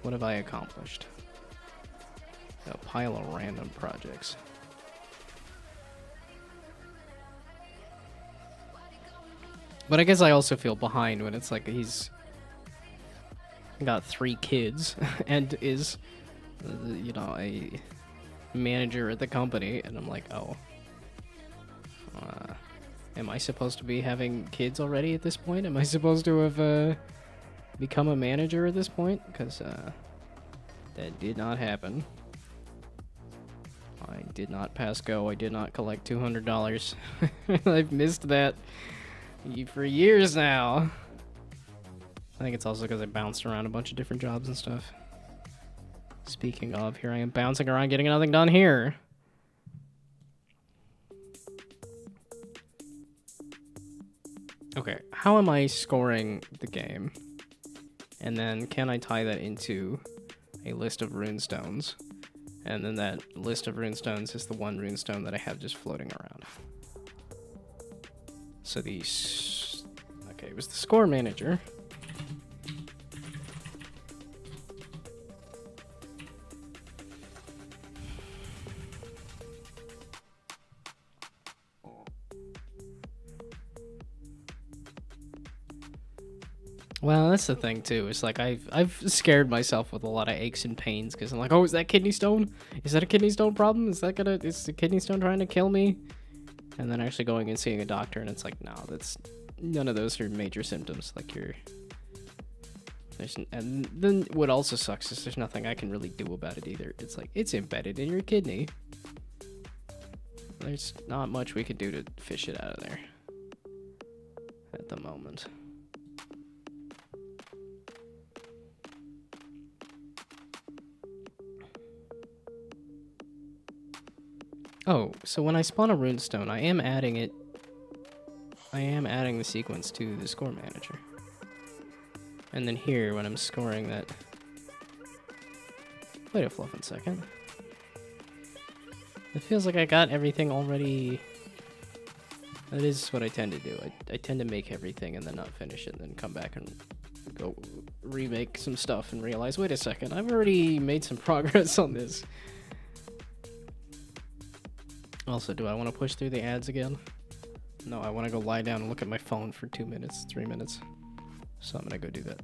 What have I accomplished? A pile of random projects. But I guess I also feel behind when it's like he's got 3 kids and is, you know, a manager at the company, and I'm like, oh, am I supposed to be having kids already at this point? Am I supposed to have become a manager at this point? Because that did not happen. I did not pass go. I did not collect $200. I've missed that for years now. I think it's also because I bounced around a bunch of different jobs and stuff. Speaking of, here I am bouncing around getting nothing done here. Okay, how am I scoring the game? And then can I tie that into a list of runestones? And then that list of runestones is the one runestone that I have just floating around. So these... Okay, it was the score manager. Well, that's the thing too. It's like I've scared myself with a lot of aches and pains because I'm like, oh, is that kidney stone? Is that a kidney stone problem? Is the kidney stone trying to kill me? And then actually going and seeing a doctor, and it's like, no, that's none of those are major symptoms. Like and then what also sucks is there's nothing I can really do about it either. It's like it's embedded in your kidney. There's not much we can do to fish it out of there at the moment. Oh, so when I spawn a runestone, I am adding the sequence to the score manager. And then here, when I'm scoring that... Wait a fluffin' second. It feels like I got everything already... That is what I tend to do. I tend to make everything and then not finish it, and then come back and go remake some stuff and realize, wait a second, I've already made some progress on this. Also, do I want to push through the ads again? No, I want to go lie down and look at my phone for 2 minutes, 3 minutes. So I'm going to go do that.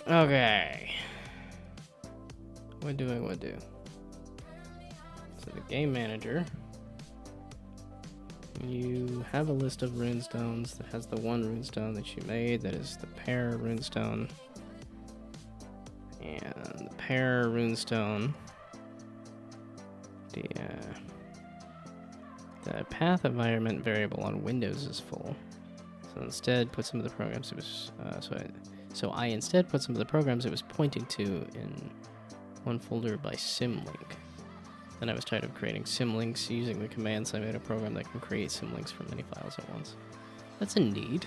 Okay. What do? So the game manager. You have a list of runestones that has the one runestone that you made, that is the pair runestone. And the pair runestone, the path environment variable on Windows is full. So instead, put some of the programs it was so I instead put some of the programs it was pointing to in one folder by symlink. Then I was tired of creating symlinks using the commands. I made a program that can create symlinks from many files at once. That's a need.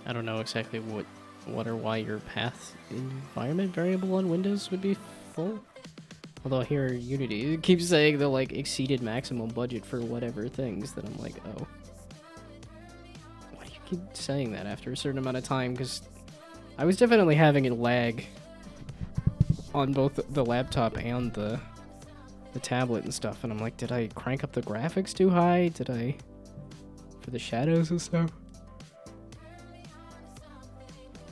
I don't know exactly what or why your path environment variable on Windows would be full. Although here Unity keeps saying the like exceeded maximum budget for whatever things, that I'm like, oh. Why do you keep saying that after a certain amount of time? Because I was definitely having a lag on both the laptop and the tablet and stuff, and I'm like, did I crank up the graphics too high? Did I, for the shadows and stuff?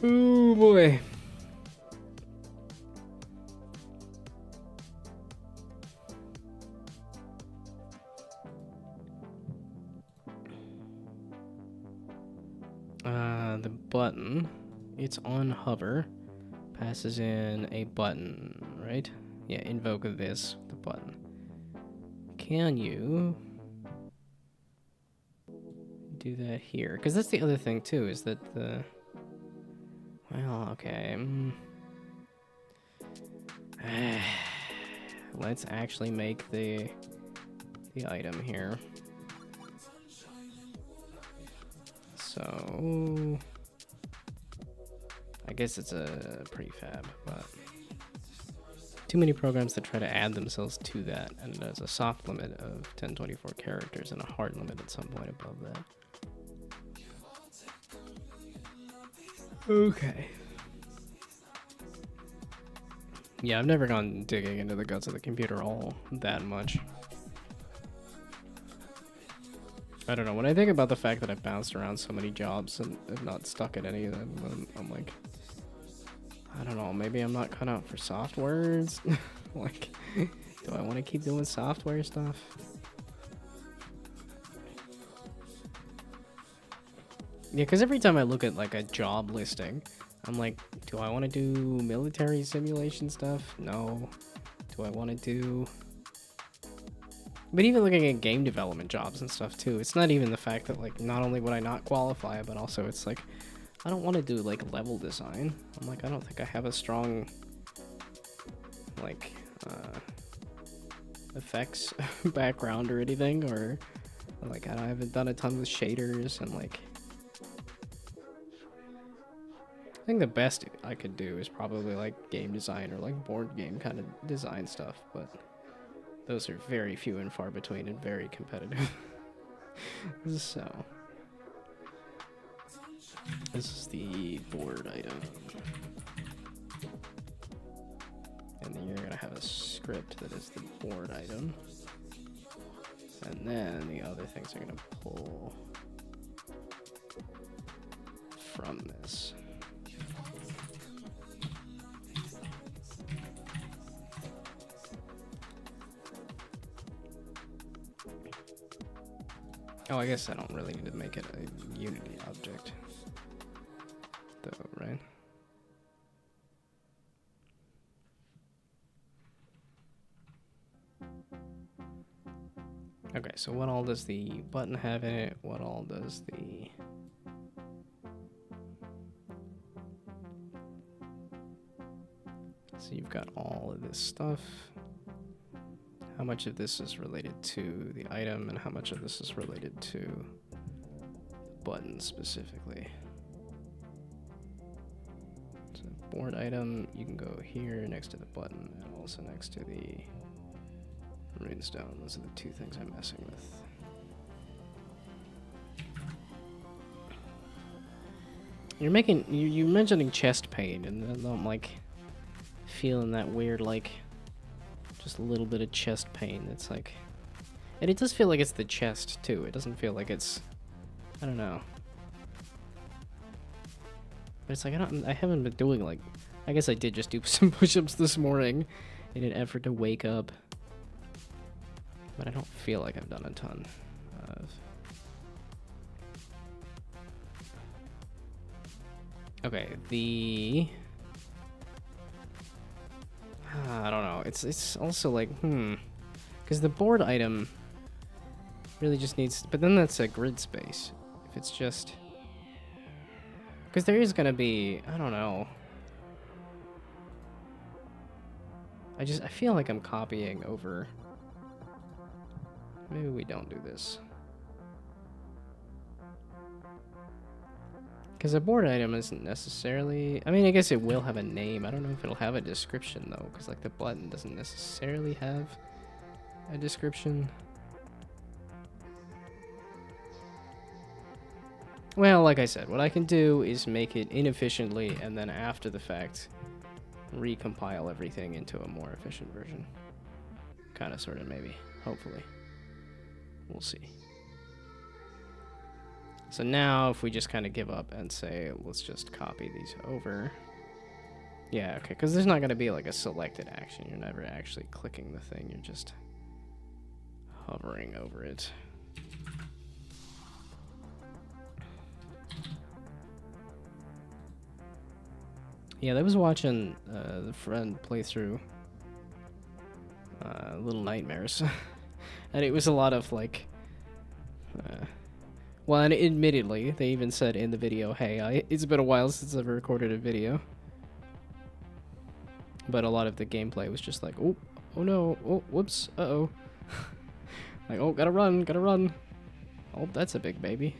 Oh boy. The button, it's on hover, passes in a button, right? Yeah, invoke this, the button. Can you do that here? Because that's the other thing too, is that the... Well, okay. Let's actually make the item here. So I guess it's a prefab, but too many programs that try to add themselves to that, and there's a soft limit of 1024 characters and a hard limit at some point above that. Okay. Yeah, I've never gone digging into the guts of the computer all that much. I don't know, when I think about the fact that I've bounced around so many jobs and have not stuck at any of them, I'm like, I don't know, maybe I'm not cut out for softwares? Like, do I want to keep doing software stuff? Yeah, because every time I look at like a job listing, I'm like, do I want to do military simulation stuff? No. Do I want to do... But even looking at game development jobs and stuff too, it's not even the fact that like not only would I not qualify, but also it's like I don't want to do like level design. I'm like, I don't think I have a strong like effects background or anything, or like I haven't done a ton with shaders, and like I think the best I could do is probably like game design or like board game kind of design stuff, but those are very few and far between and very competitive. So, this is the board item. And then you're going to have a script that is the board item. And then the other things are going to pull from this. Oh, I guess I don't really need to make it a Unity object, though, right? Okay, so what all does the button have in it? What all does the... So you've got all of this stuff. How much of this is related to the item, and how much of this is related to the button specifically? So board item, you can go here next to the button and also next to the runestone. Those are the two things I'm messing with. You're mentioning chest pain, and then I'm like feeling that weird like just a little bit of chest pain. It's like, and it does feel like it's the chest too. It doesn't feel like it's, I don't know. But it's like, I haven't been doing, like... I guess I did just do some push-ups this morning in an effort to wake up. But I don't feel like I've done a ton of... Okay, the... I don't know. It's also like, because the board item really just needs... But then that's a grid space. If it's just... Because there is going to be... I don't know. I feel like I'm copying over... Maybe we don't do this. Because a board item isn't necessarily... I mean, I guess it will have a name. I don't know if it'll have a description, though. Because, like, the button doesn't necessarily have a description. Well, like I said, what I can do is make it inefficiently, and then after the fact, recompile everything into a more efficient version. Kind of, sort of, maybe. Hopefully. We'll see. So now, if we just kind of give up and say, let's just copy these over. Yeah, okay, because there's not going to be like a selected action. You're never actually clicking the thing. You're just hovering over it. Yeah, I was watching the friend play through Little Nightmares. And it was a lot of like... well, and admittedly, they even said in the video, hey, it's been a while since I've recorded a video. But a lot of the gameplay was just like, oh no, oh, whoops, uh-oh. Like, oh, gotta run. Oh, that's a big baby.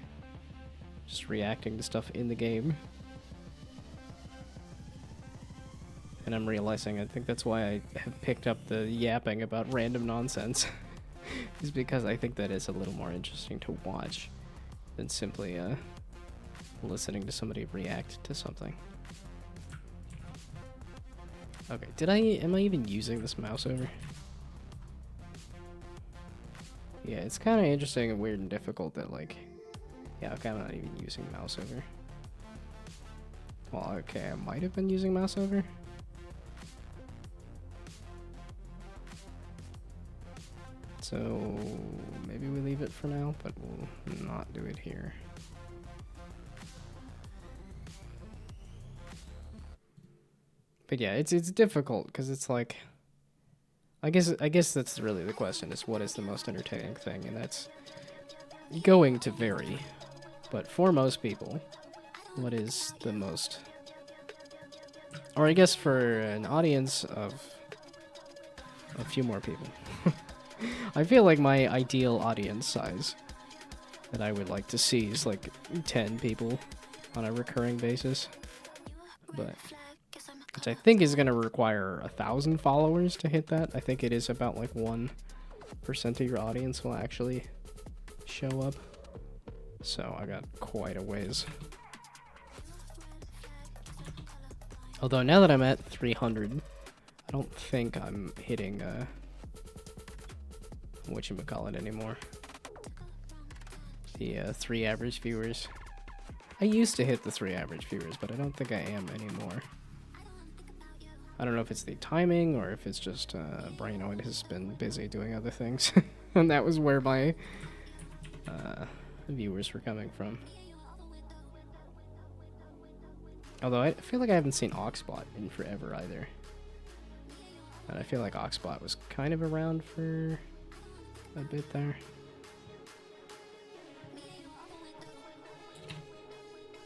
Just reacting to stuff in the game. And I'm realizing, I think that's why I have picked up the yapping about random nonsense. Is because I think that is a little more interesting to watch than simply listening to somebody react to something. Okay, am I even using this mouse over? Yeah, it's kind of interesting and weird and difficult that, like, yeah, okay, I'm not even using mouse over. Well, okay, I might have been using mouse over. So maybe we leave it for now, but we'll not do it here. But yeah, it's difficult because it's like, I guess that's really the question, is what is the most entertaining thing, and that's going to vary. But for most people, what is the most, or I guess for an audience of a few more people. I feel like my ideal audience size that I would like to see is like 10 people on a recurring basis. But, which I think is going to require 1,000 followers to hit that. I think it is about like 1% of your audience will actually show up. So I got quite a ways. Although now that I'm at 300, I don't think I'm hitting whatchamacallit anymore. The 3 average viewers. I used to hit the 3 average viewers, but I don't think I am anymore. I don't know if it's the timing or if it's just Brainoid has been busy doing other things. And that was where my viewers were coming from. Although I feel like I haven't seen Oxbot in forever either. And I feel like Oxbot was kind of around for a bit there.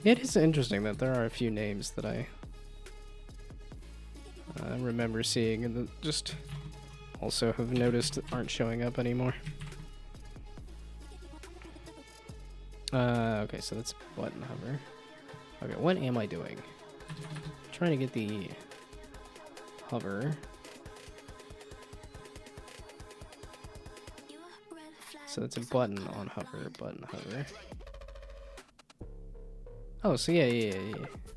It is interesting that there are a few names that I remember seeing and that just also have noticed aren't showing up anymore. Okay, so that's button hover. Okay, what am I doing? I'm trying to get the hover. So it's a button on hover, button hover. Oh, so yeah.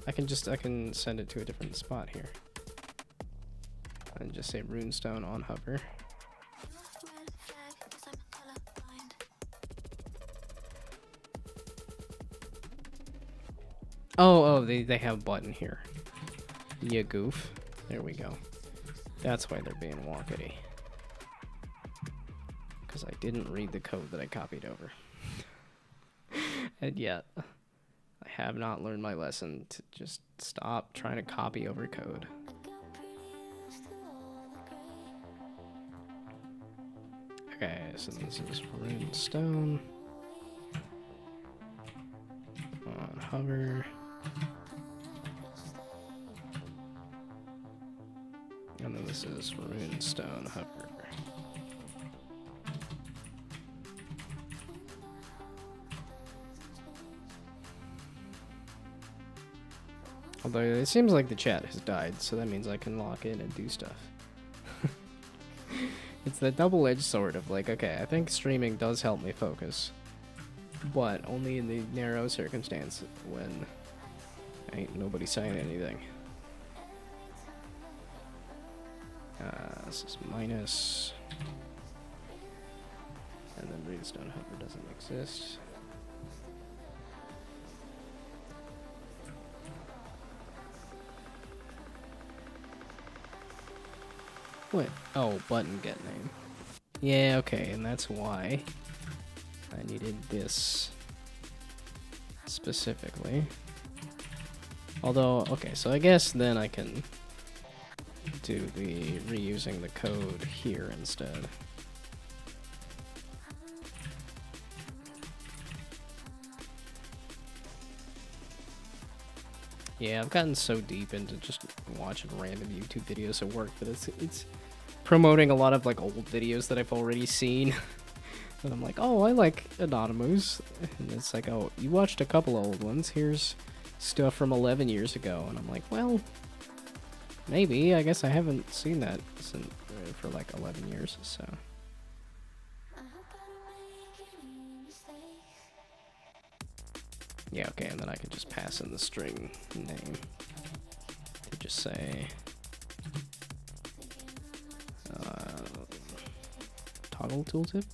I can send it to a different spot here. And just say runestone on hover. Oh, they have a button here. Ya goof. There we go. That's why they're being wonkety. Because I didn't read the code that I copied over. And yet, I have not learned my lesson to just stop trying to copy over code. Okay, so this is rune stone. On hover. And then this is rune stone hover. Although it seems like the chat has died, so that means I can lock in and do stuff. It's the double-edged sword of like, okay, I think streaming does help me focus, but only in the narrow circumstance when ain't nobody saying anything. This is minus, and then Redstone Hover doesn't exist. What? Oh, button get name. Yeah, okay, and that's why I needed this specifically. Although, okay, so I guess then I can do the reusing the code here instead. Yeah, I've gotten so deep into just watching random YouTube videos at work that it's promoting a lot of like old videos that I've already seen. And I'm like, oh, I like Anonymous. And it's like, oh, you watched a couple of old ones. Here's stuff from 11 years ago. And I'm like, well, maybe. I guess I haven't seen that since, for like 11 years, so. Yeah, okay, and then I can just pass in the string name to just say toggle tooltip.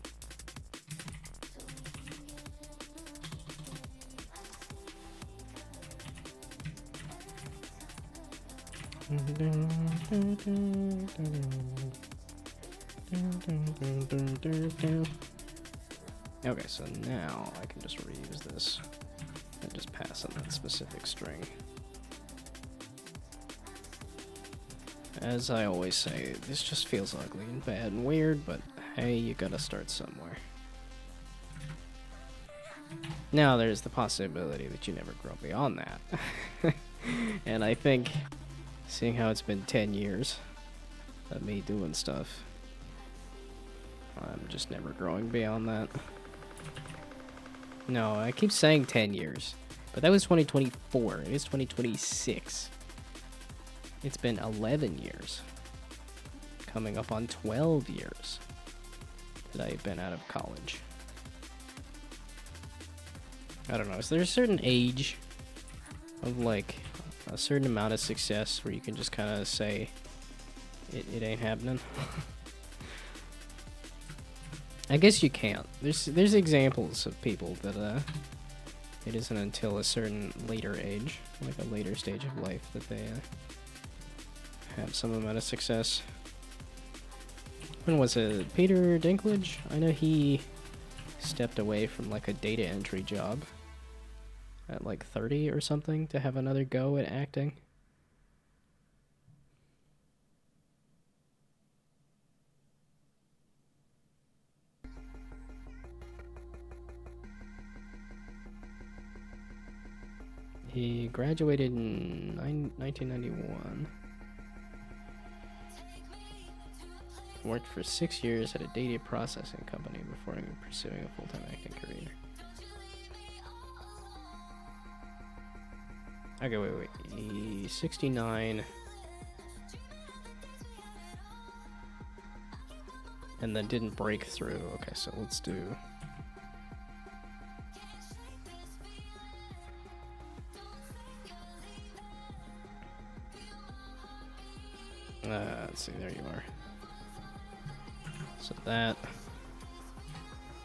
Okay, so now I can just reuse this and just pass on that specific string. As I always say, this just feels ugly and bad and weird, but hey, you gotta start somewhere. Now there's the possibility that you never grow beyond that. And I think, seeing how it's been 10 years of me doing stuff, I'm just never growing beyond that. No, I keep saying 10 years, but that was 2024. It is 2026. It's been 11 years. Coming up on 12 years that I've been out of college. I don't know, is there a certain age of like a certain amount of success where you can just kind of say it ain't happening? I guess you can't. There's examples of people that it isn't until a certain later age, like a later stage of life, that they have some amount of success. When was it? Peter Dinklage? I know he stepped away from like a data entry job at like 30 or something to have another go at acting. He graduated in 1991. Worked for 6 years at a data processing company before pursuing a full-time acting career. Okay, wait. He's 69. And then didn't break through. Okay, so let's do... let's see, there you are. So that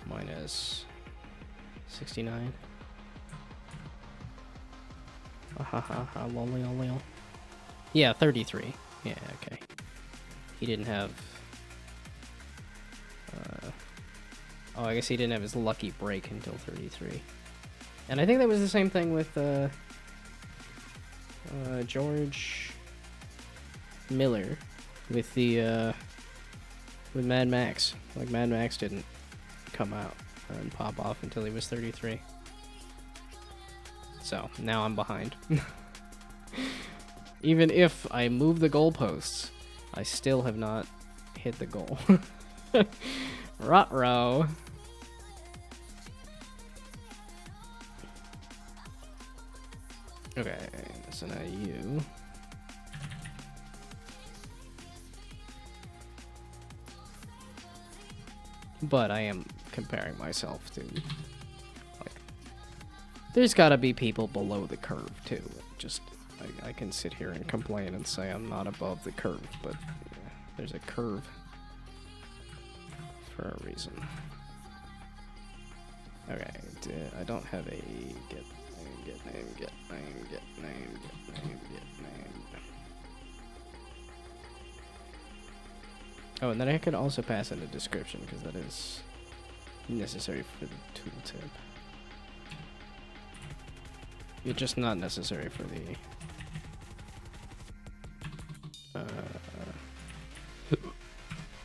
minus 69. Ha ha ha, lol, lol, lol. Yeah, 33. Yeah, okay. He didn't have... oh, I guess he didn't have his lucky break until 33. And I think that was the same thing with George Miller with the with Mad Max. Like, Mad Max didn't come out and pop off until he was 33. So, now I'm behind. Even if I move the goalposts, I still have not hit the goal. Ruh-roh. Okay, so now you. But I am comparing myself to, like, there's gotta be people below the curve too. Just, I can sit here and complain and say I'm not above the curve, but yeah, there's a curve for a reason. Okay, I don't have a get name. Oh, and then I could also pass in a description, because that is necessary for the tooltip. It's just not necessary for the...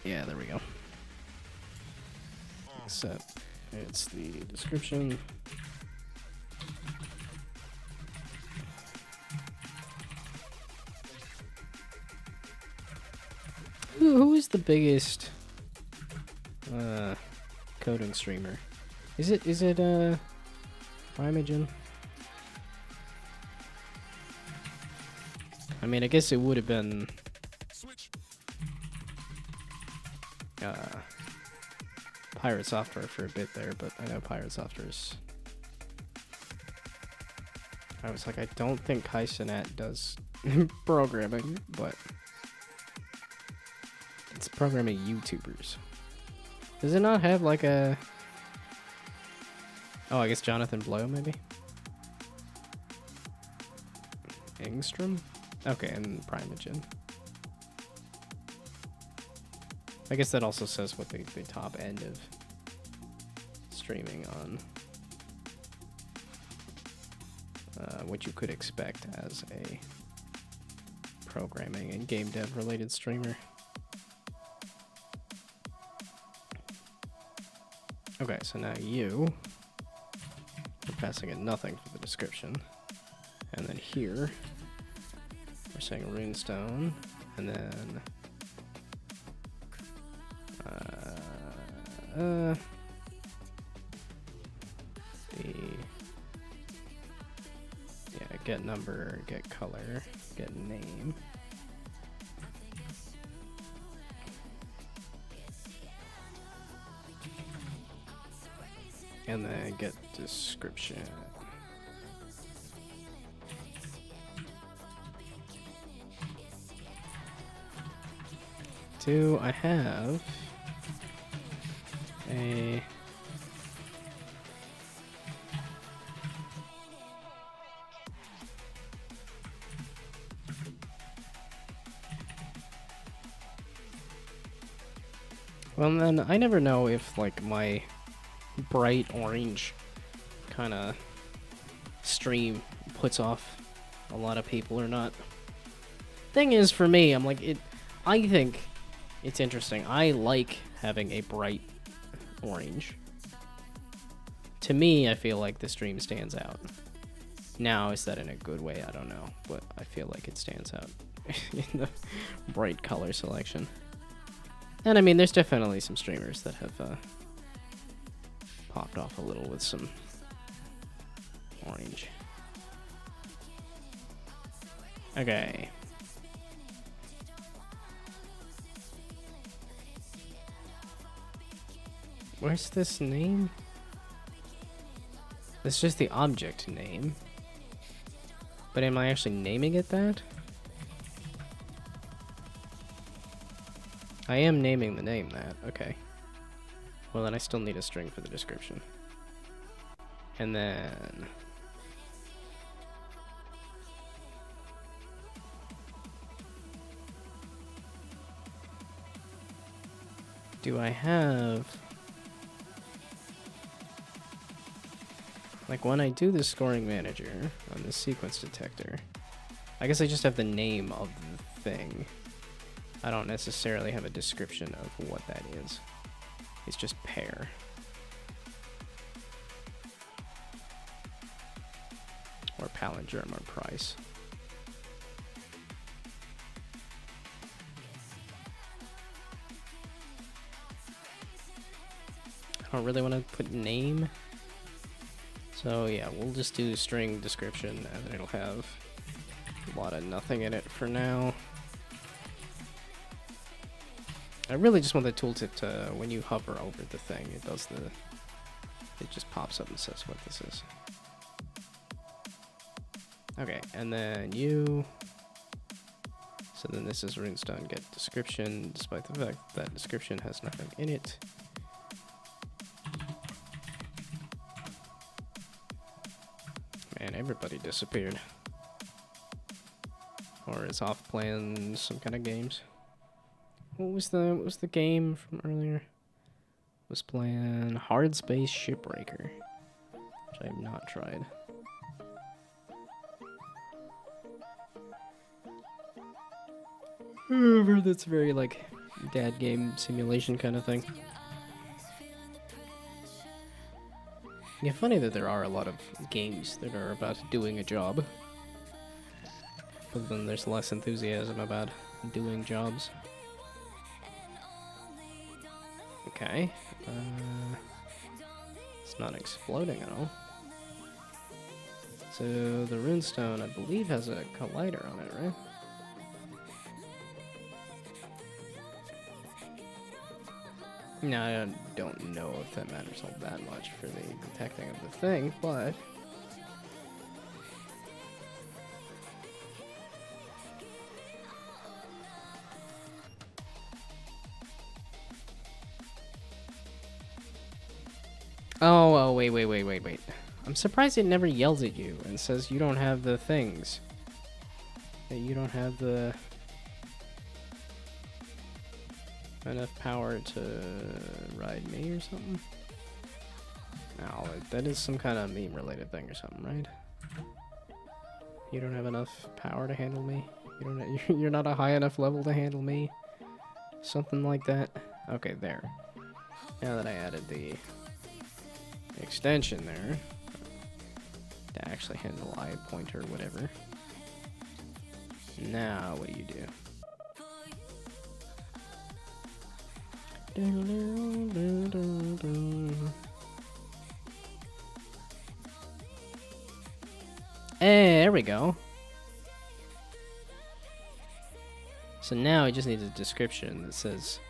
yeah, there we go. Except it's the description. Who is the biggest coding streamer? Is it Primogen? I mean, I guess it would have been Pirate Software for a bit there, but I know Pirate Software's... I was like, I don't think Kaizenat does programming, but it's programming YouTubers. Does it not have like a... Oh, I guess Jonathan Blow, maybe? Engstrom? Okay, and Primogen. I guess that also says what the top end of streaming on what you could expect as a programming and game dev related streamer. Okay, so now you are passing in nothing for the description. And then here, we're saying runestone, and then the get number, get color, get name. And then get description. Do I have a... Well, then I never know if, like, my bright orange kind of stream puts off a lot of people or not. Thing is, for me, I'm like, I think it's interesting. I like having a bright orange. To me, I feel like the stream stands out. Now, is that in a good way? I don't know, but I feel like it stands out in the bright color selection. And I mean, there's definitely some streamers that have popped off a little with some orange. Okay. Where's this name? It's just the object name. But am I actually naming it that? I am naming the name that, okay. Well, then I still need a string for the description. And then... do I have... Like, when I do the scoring manager on the sequence detector, I guess I just have the name of the thing. I don't necessarily have a description of what that is. It's just pair. Or palindrome or price. I don't really want to put name. So yeah, we'll just do string description and it'll have a lot of nothing in it for now. I really just want the tooltip to, when you hover over the thing, it does the, it just pops up and says what this is. Okay, and then you, so then this is runestone get description, despite the fact that description has nothing in it. Man, everybody disappeared. Or is off playing some kind of games. What was the game from earlier? Was playing Hard Space Shipbreaker, which I have not tried. That's very like dad game simulation kind of thing. Yeah, funny that there are a lot of games that are about doing a job. But then there's less enthusiasm about doing jobs. Okay. It's not exploding at all. So the runestone, I believe, has a collider on it, right? No, I don't know if that matters all that much for the detecting of the thing, but... Oh, wait. I'm surprised it never yells at you and says you don't have the things. That you don't have the... enough power to ride me or something? No, that is some kind of meme-related thing or something, right? You don't have enough power to handle me? You don't. You're not a high enough level to handle me? Something like that? Okay, there. Now that I added the extension there to actually handle eye pointer or whatever. Now, what do you do? Hey, there we go. So now it just needs a description that says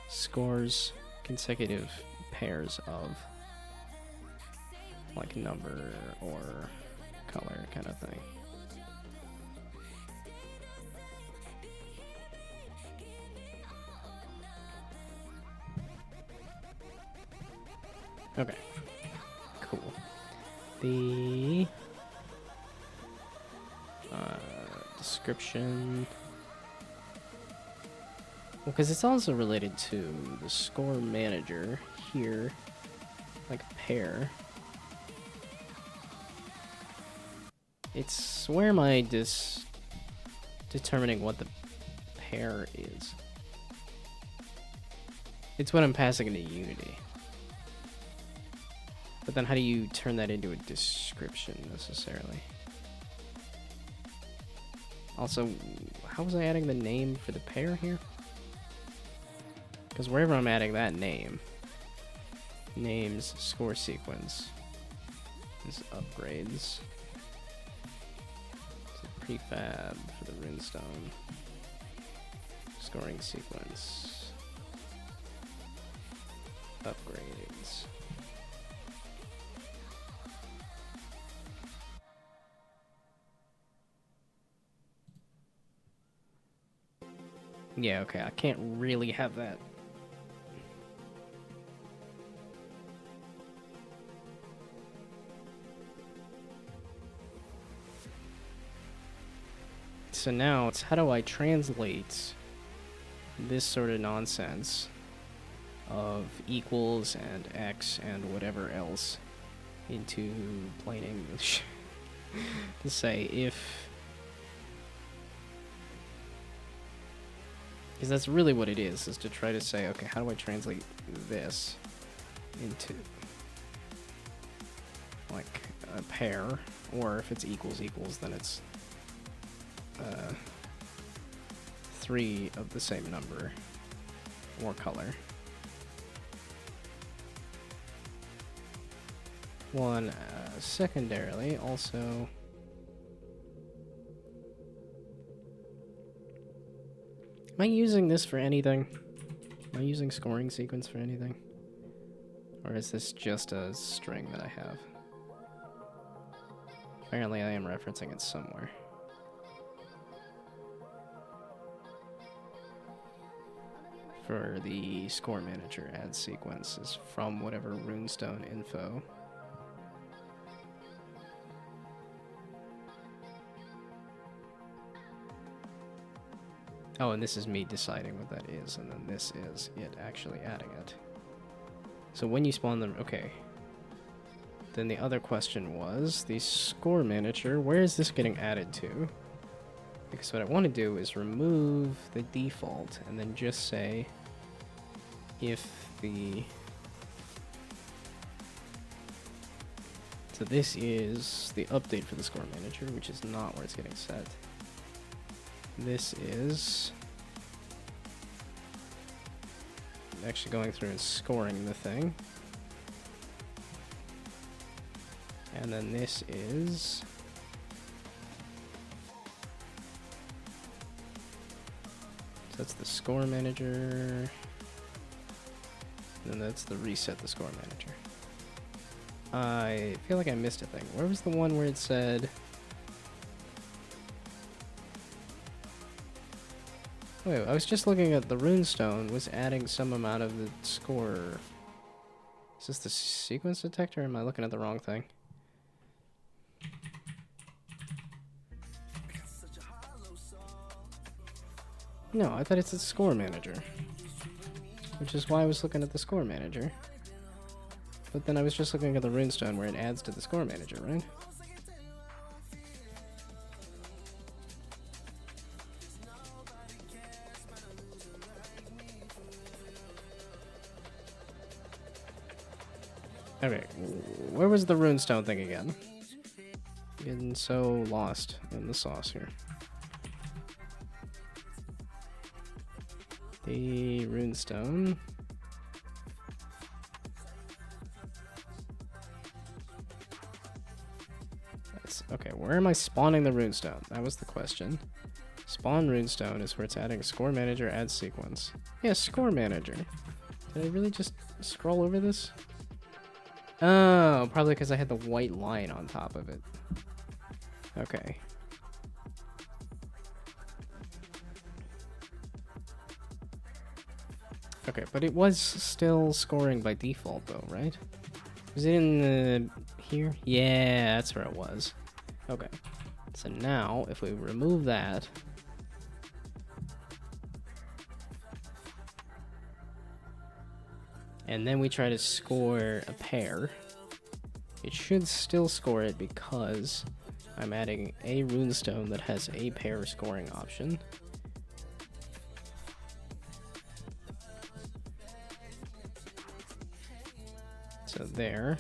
scores consecutive pairs of like number or color kind of thing. Okay, cool. The description, well, because it's also related to the score manager here, like pair. It's where am I determining what the pair is? It's when I'm passing into Unity. But then how do you turn that into a description necessarily? Also, how was I adding the name for the pair here? Because wherever I'm adding that name, names, score sequence, is upgrades. So prefab for the runestone, scoring sequence, upgrades. Yeah, okay, I can't really have that. So now it's how do I translate this sort of nonsense of equals and x and whatever else into plain English to say if, because that's really what it is to try to say, okay, how do I translate this into like a pair, or if it's equals equals, then it's 3 of the same number or color. One, secondarily, also, am I using this for anything? Am I using scoring sequence for anything? Or is this just a string that I have? Apparently I am referencing it somewhere. For the score manager add sequence is from whatever runestone info. Oh, and this is me deciding what that is, and then this is it actually adding it. So when you spawn them, okay. Then the other question was, the score manager, where is this getting added to? Because what I want to do is remove the default, and then just say, if the... So this is the update for the score manager, which is not where it's getting set. This is actually going through and scoring the thing. And then this is so that's the score manager. And then that's the reset the score manager. I feel like I missed a thing. Where was the one where it said... Wait, I was just looking at the runestone was adding some amount of the score. Is this the sequence detector, or am I looking at the wrong thing? No, I thought it's the score manager. Which is why I was looking at the score manager. But then I was just looking at the runestone where it adds to the score manager, right? Okay, where was the runestone thing again? Getting so lost in the sauce here. The runestone. That's, okay, where am I spawning the runestone? That was the question. Spawn runestone is where it's adding score manager add sequence. Yeah, score manager. Did I really just scroll over this? Oh, probably because I had the white line on top of it. Okay. Okay, but it was still scoring by default though, right? Was it in the... here? Yeah, that's where it was. Okay. So now, if we remove that... and then we try to score a pair, it should still score it because I'm adding a runestone that has a pair scoring option. So there.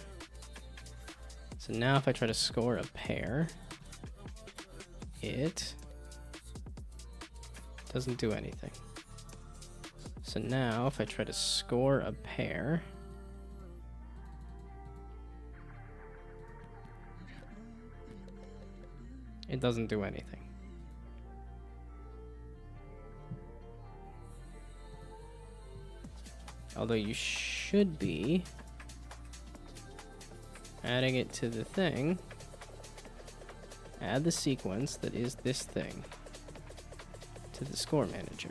So now if I try to score a pair, it doesn't do anything. So now if I try to score a pair, it doesn't do anything. Although you should be adding it to the thing. Add the sequence that is this thing to the score manager,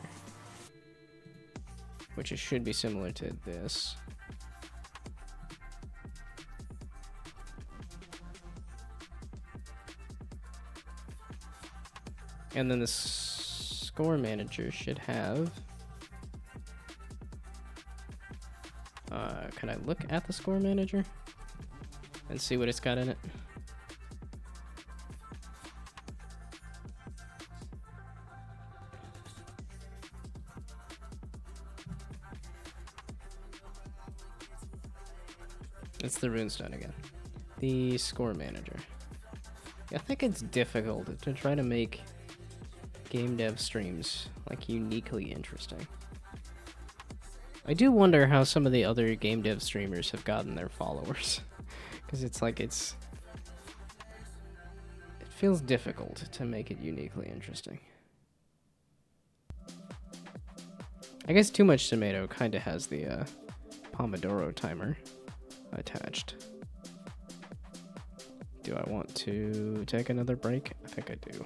which it should be similar to this. And then the score manager should have Can I look at the score manager and see what it's got in it? It's the runestone again. The score manager. I think it's difficult to try to make game dev streams like uniquely interesting. I do wonder how some of the other game dev streamers have gotten their followers. Because it's like it feels difficult to make it uniquely interesting. I guess Too Much Tomato kind of has the Pomodoro timer attached. Do I want to take another break? I think I do.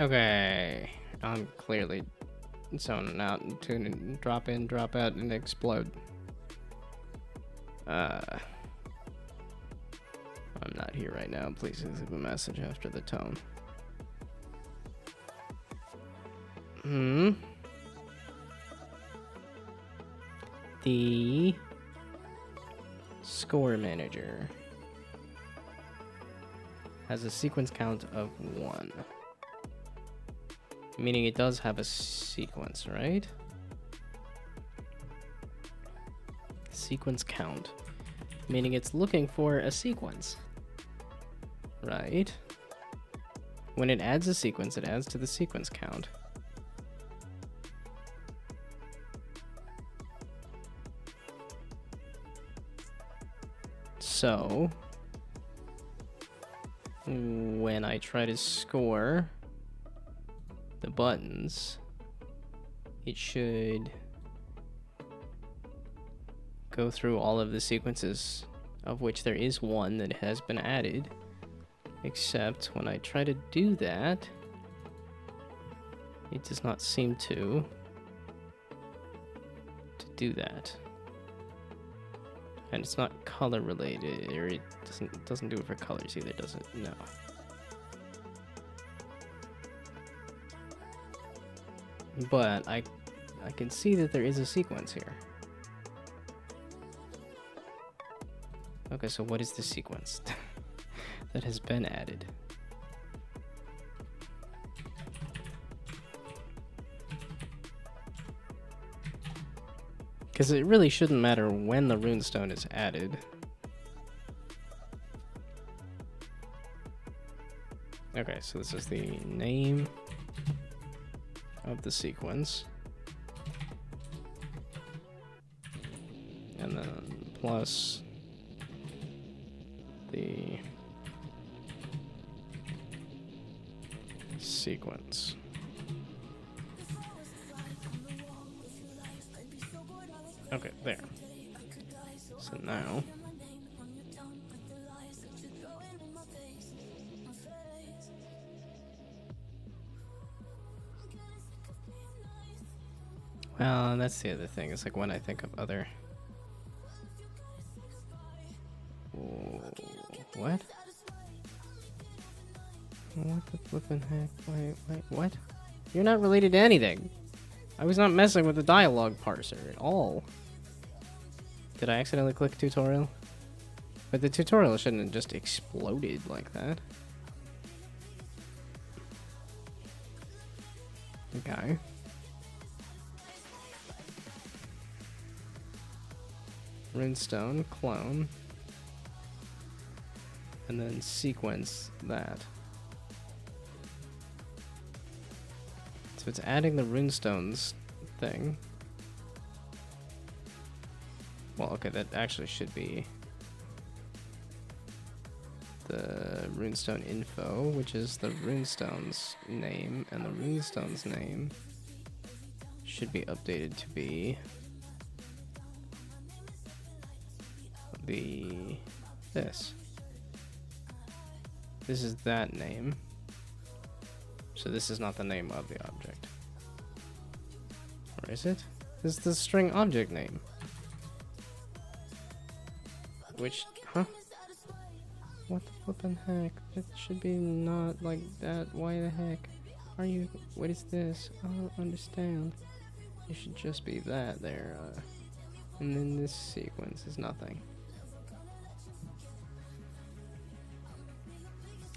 Okay, I'm clearly zoning out to drop in, drop out, and explode. I'm not here right now. Please leave a message after the tone. The score manager has a sequence count of 1. Meaning it does have a sequence, right? Sequence count. Meaning it's looking for a sequence. Right? When it adds a sequence, it adds to the sequence count. So, when I try to score the buttons, it should go through all of the sequences, of which there is one that has been added, except when I try to do that, it does not seem to do that. And it's not color related, or it doesn't do it for colors either, does it? No. But I can see that there is a sequence here. Okay, so what is the sequence that has been added? Because it really shouldn't matter when the runestone is added. Okay, so this is the name of the sequence. And then plus the sequence. Okay, there. So now well, that's the other thing. It's like when I think of other... Whoa, what? What the flippin' heck? Wait, what? You're not related to anything. I was not messing with the dialogue parser at all. Did I accidentally click tutorial? But the tutorial shouldn't have just exploded like that. Okay. Runestone, clone. And then sequence that. So it's adding the runestones thing. Well, okay, that actually should be the runestone info, which is the runestone's name, and the runestone's name should be updated to be this. This is that name. So this is not the name of the object. Or is it? This is the string object name. Which, huh? What the flippin' heck? It should be not like that. Why the heck are you? What is this? I don't understand. It should just be that there. And then this sequence is nothing.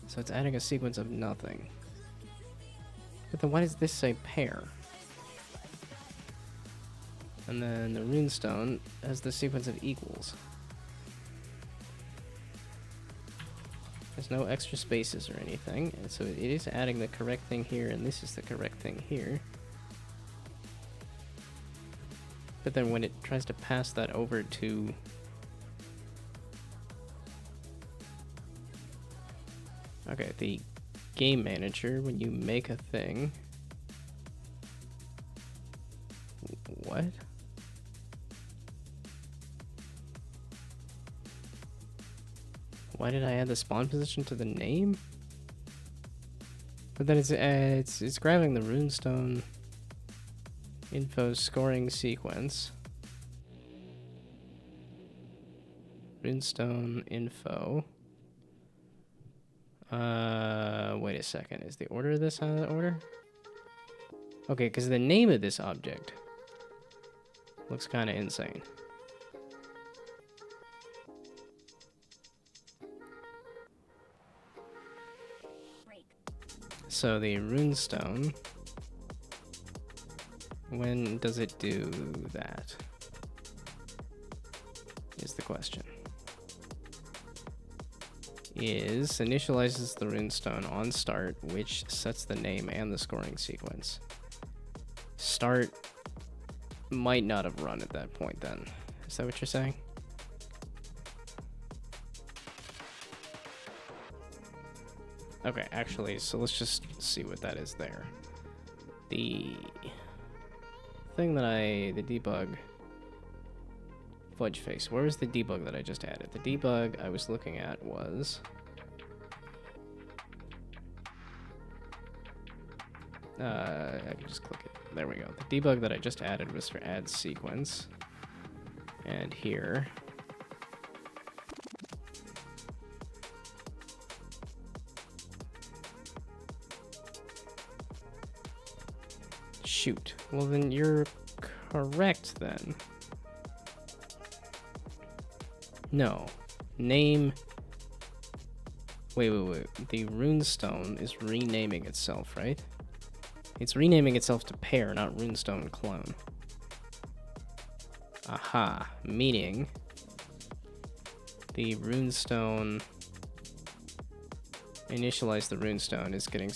So it's adding a sequence of nothing. But then why does this say pair? And then the runestone has the sequence of equals. There's no extra spaces or anything, and so it is adding the correct thing here, and this is the correct thing here. But then when it tries to pass that over to okay, the game manager, when you make a thing, what? Why did I add the spawn position to the name? But then it's grabbing the runestone info scoring sequence. Runestone info. Wait a second. Is the order of this out of order? Okay, because the name of this object looks kind of insane. So the runestone, when does it do that? Is the question. Initializes the runestone on start, which sets the name and the scoring sequence. Start might not have run at that point then. Is that what you're saying? Okay, actually, so let's just see what that is there. The thing that the debug fudge face. Where was the debug that I just added? The debug I was looking at was I can just click it. There we go. The debug that I just added was for add sequence. And here shoot. Well, then you're correct then. No. Name. Wait. The runestone is renaming itself, right? It's renaming itself to pair, not runestone clone. Aha. Meaning the runestone initialize the runestone is getting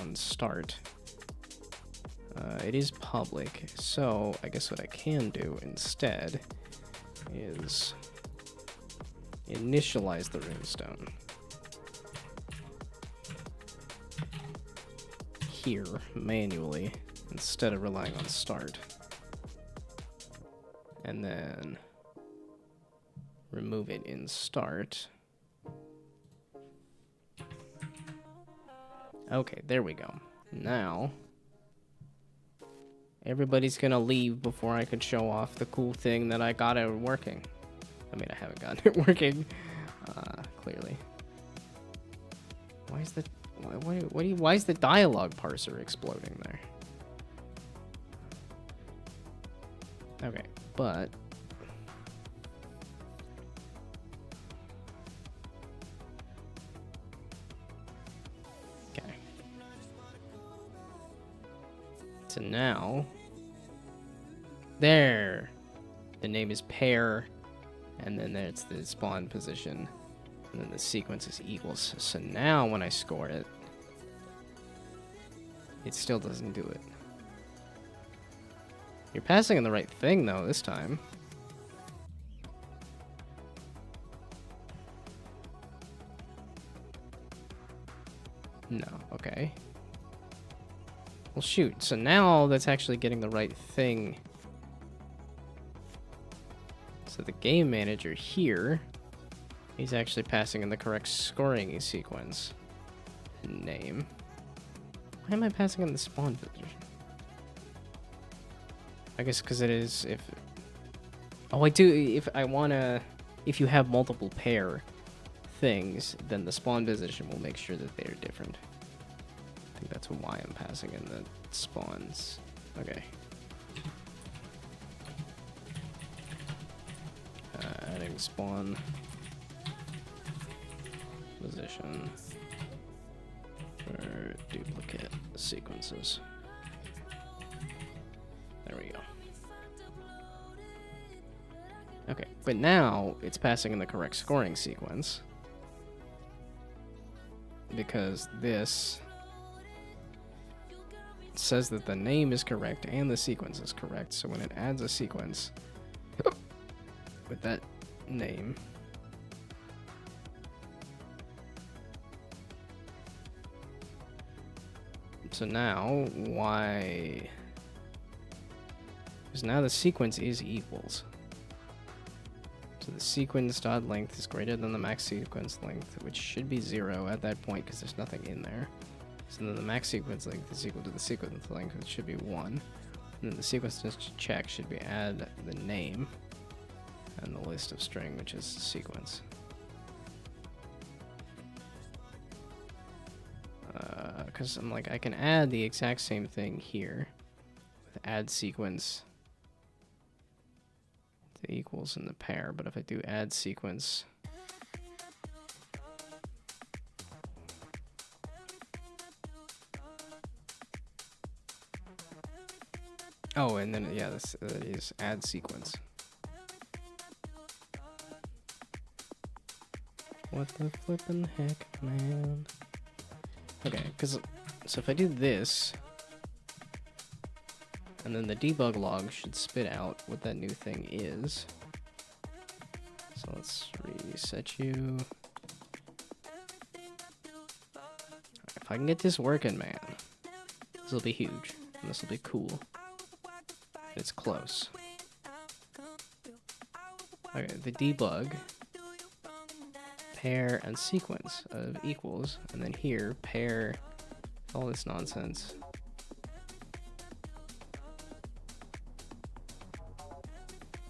on start. It is public, so I guess what I can do instead is initialize the runestone here manually instead of relying on start. And then remove it in start. Okay, there we go. Now everybody's gonna leave before I could show off the cool thing that I got it working. I mean, I haven't gotten it working, clearly. Why is the why is the dialogue parser exploding there? Okay, but okay. So now there, the name is pair, and then there's the spawn position, and then the sequence is equals. So now when I score it, it still doesn't do it. You're passing in the right thing though this time. No, okay. Well shoot, so now that's actually getting the right thing. So the game manager here, he's actually passing in the correct scoring sequence. Name. Why am I passing in the spawn position? I guess because it is if... Oh, I do, if you have multiple pair things, then the spawn position will make sure that they're different. I think that's why I'm passing in the spawns. Okay. Adding spawn position for duplicate sequences. There we go. Okay, but now it's passing in the correct scoring sequence because this says that the name is correct and the sequence is correct. So when it adds a sequence with that name, so now why? Because now the sequence is equals. So the sequence dot length is greater than the max sequence length, which should be 0 at that point because there's nothing in there. So then the max sequence length is equal to the sequence length, which should be 1. And then the sequence check should be add the name and the list of string, which is sequence. Because I'm like, I can add the exact same thing here with add sequence to equals in the pair, but if I do add sequence, oh, and then yeah, this is add sequence. What the flippin' heck, man? Okay, because so if I do this, and then the debug log should spit out what that new thing is. So let's reset you. If I can get this working, man, this will be huge, and this will be cool. It's close. Okay, the debug, pair and sequence of equals, and then here, pair, all this nonsense.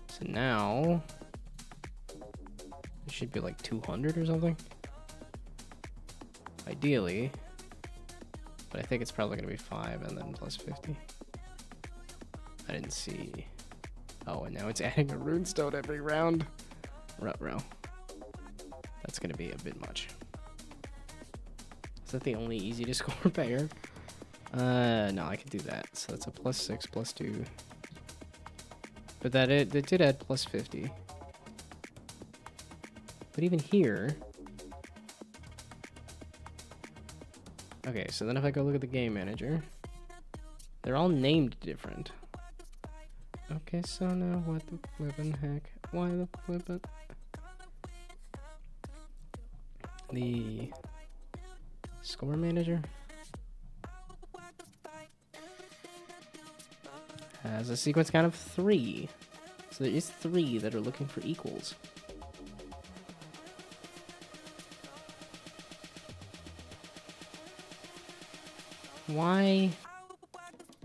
So now, it should be like 200 or something. Ideally, but I think it's probably gonna be 5 and then plus 50. I didn't see. Oh, and now it's adding a runestone every round. Ruh-roh. That's gonna be a bit much. Is that the only easy to score pair? No, I can do that. So that's a plus 6, plus 2. But that did add plus 50. But even here... Okay, so then if I go look at the game manager, they're all named different. Okay, so now what the flippin' heck? Why the flippin'? The score manager has a sequence count of 3. So there is 3 that are looking for equals. Why?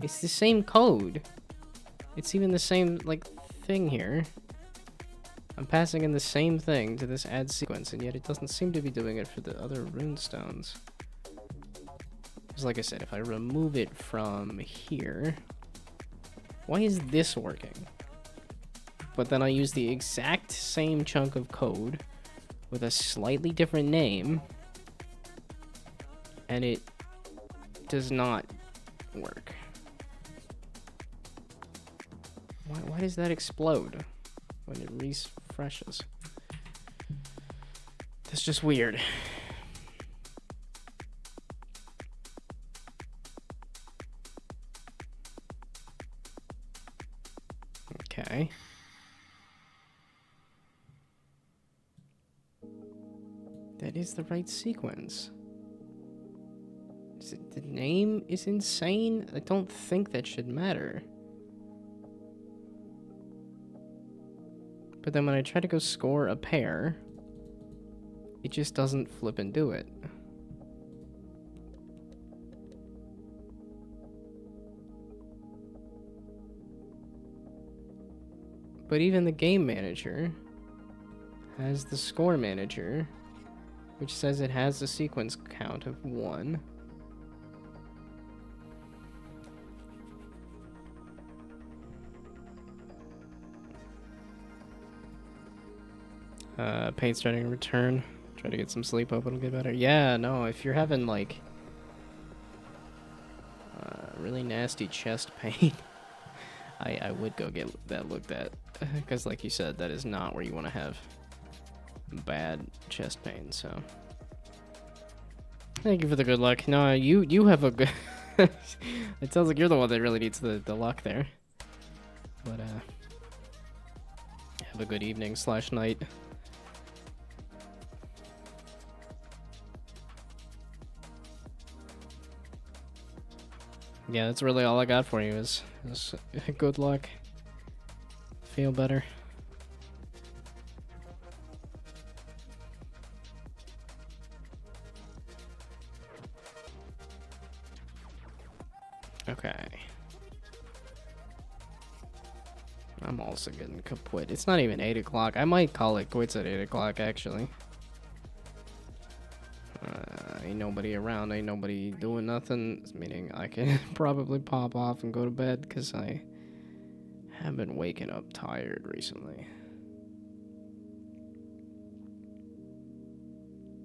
It's the same code. It's even the same, like, thing here. I'm passing in the same thing to this add sequence, and yet it doesn't seem to be doing it for the other runestones. Because like I said, if I remove it from here... Why is this working? But then I use the exact same chunk of code with a slightly different name, and it does not work. Why does that explode when it refreshes? That's just weird. Okay. That is the right sequence. The name is insane? I don't think that should matter. But then when I try to go score a pair, it just doesn't flip and do it. But even the game manager has the score manager, which says it has a sequence count of 1. Pain starting to return. Try to get some sleep, hope it'll get better. Yeah, no, if you're having, like, really nasty chest pain, I would go get that looked at. Because, like you said, that is not where you want to have bad chest pain, so... Thank you for the good luck. No, you have a good... It sounds like you're the one that really needs the luck there. But, have a good evening / night. Yeah, that's really all I got for you is good luck. Feel better. Okay. I'm also getting kaput. It's not even 8 o'clock. I might call it quits at 8 o'clock, actually. Ain't nobody around. Ain't nobody doing nothing. Meaning I can probably pop off and go to bed because I have been waking up tired recently.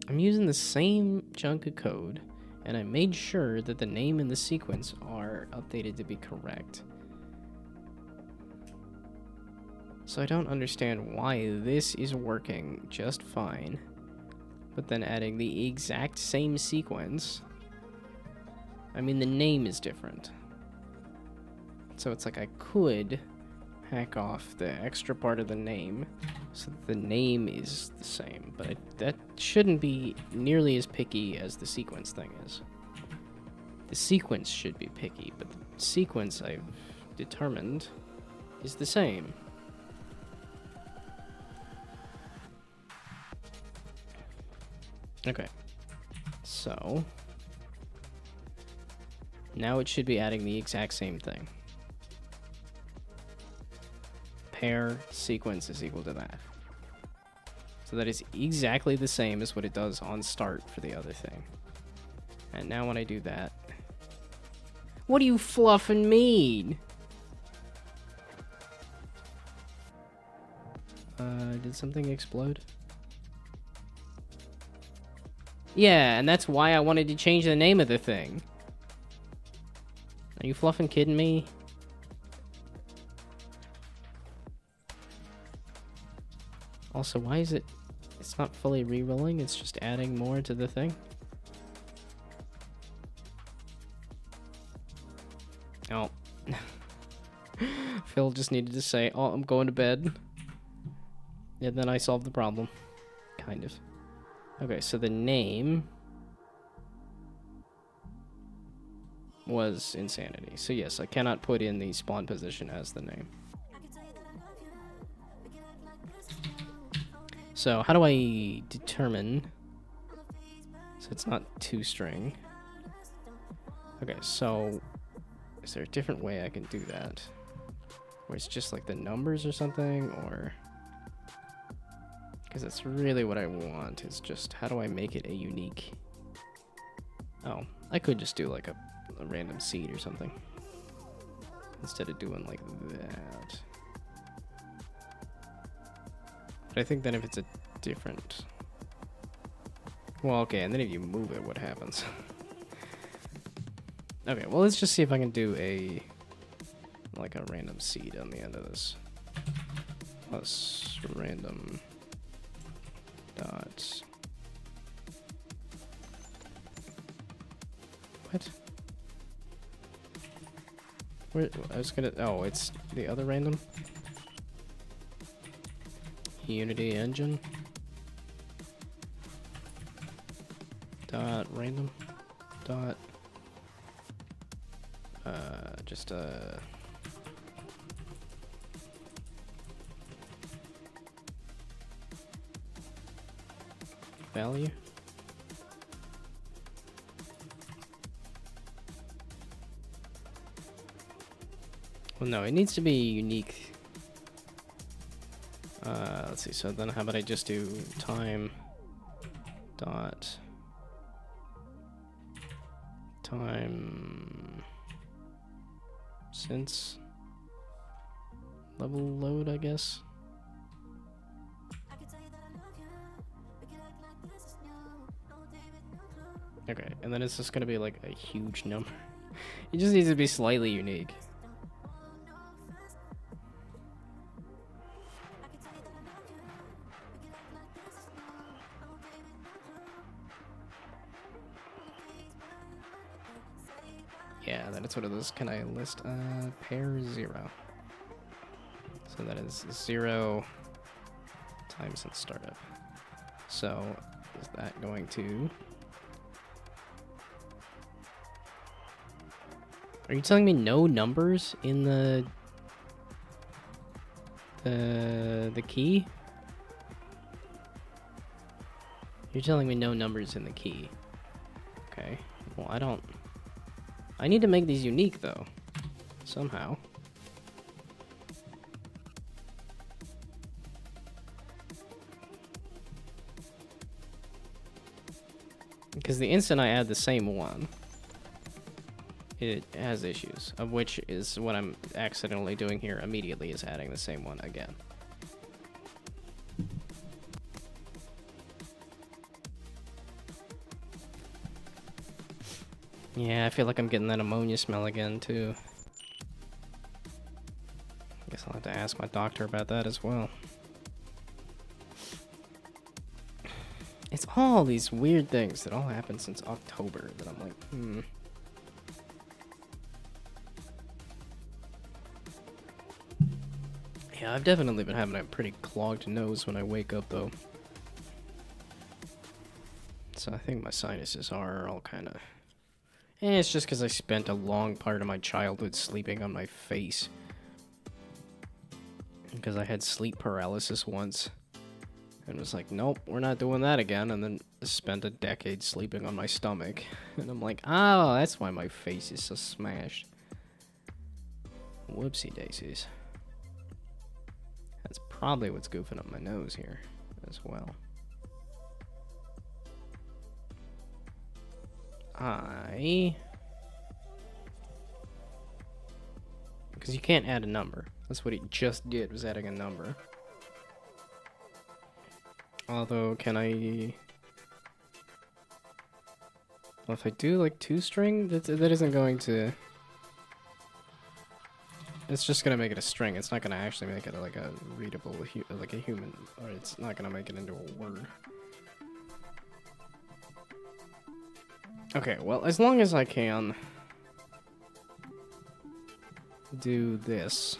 I'm using the same chunk of code, and I made sure that the name and the sequence are updated to be correct. So I don't understand why this is working just fine, but then adding the exact same sequence. I mean, the name is different. So it's like I could hack off the extra part of the name so that the name is the same, but that shouldn't be nearly as picky as the sequence thing is. The sequence should be picky, but the sequence I've determined is the same. Okay, so now it should be adding the exact same thing. Pair sequence is equal to that. So that is exactly the same as what it does on start for the other thing. And now when I do that, what do you fluffing mean? Did something explode? Yeah, and that's why I wanted to change the name of the thing. Are you fluffing kidding me? Also, why is it's not fully re-rolling, it's just adding more to the thing? Oh. Phil just needed to say, oh, I'm going to bed. And then I solved the problem. Kind of. Okay, so the name was insanity. So yes, I cannot put in the spawn position as the name. So how do I determine? So it's not two-string. Okay, so is there a different way I can do that? Where it's just like the numbers or something, or... Because that's really what I want, is just how do I make it a unique... Oh, I could just do like a random seed or something. Instead of doing like that. But I think then if it's a different... Well, okay, and then if you move it, what happens? Okay, well, let's just see if I can do like a random seed on the end of this. Plus random dot... What? Where, I was gonna... Oh, it's the other random? Unity engine. Dot random. Dot... just value. Well, no, it needs to be unique. Let's see. So then, how about I just do time dot time since level load, I guess. Okay, and then it's just gonna be like a huge number. It just needs to be slightly unique. Yeah, that's what it is. Can I list pair 0? So that is 0 times since startup. So is that going to... Are you telling me no numbers in the key? You're telling me no numbers in the key. Okay. Well, I don't... I need to make these unique, though. Somehow. Because the instant I add the same one, it has issues, of which is what I'm accidentally doing here immediately, is adding the same one again. Yeah, I feel like I'm getting that ammonia smell again, too. Guess I'll have to ask my doctor about that as well. It's all these weird things that all happened since October that I'm like, Yeah, I've definitely been having a pretty clogged nose when I wake up, though. So I think my sinuses are all kind of... it's just because I spent a long part of my childhood sleeping on my face. Because I had sleep paralysis once. And was like, nope, we're not doing that again. And then spent a decade sleeping on my stomach. And I'm like, oh, that's why my face is so smashed. Whoopsie daisies. That's probably what's goofing up my nose here as well. Because you can't add a number. That's what he just did, was adding a number. Although, can I... Well, if I do, like, 2-string, that isn't going to... It's just gonna make it a string. It's not gonna actually make it, like, a readable, like a human... Or it's not gonna make it into a word. Okay, well, as long as I can... do this...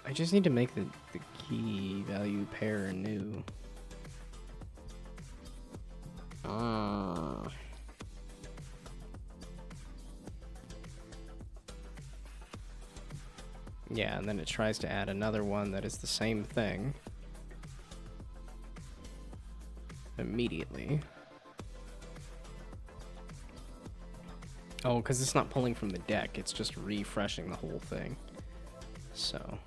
I just need to make the key value pair new. Yeah, and then it tries to add another one that is the same thing. Immediately. Oh, because it's not pulling from the deck, it's just refreshing the whole thing. So...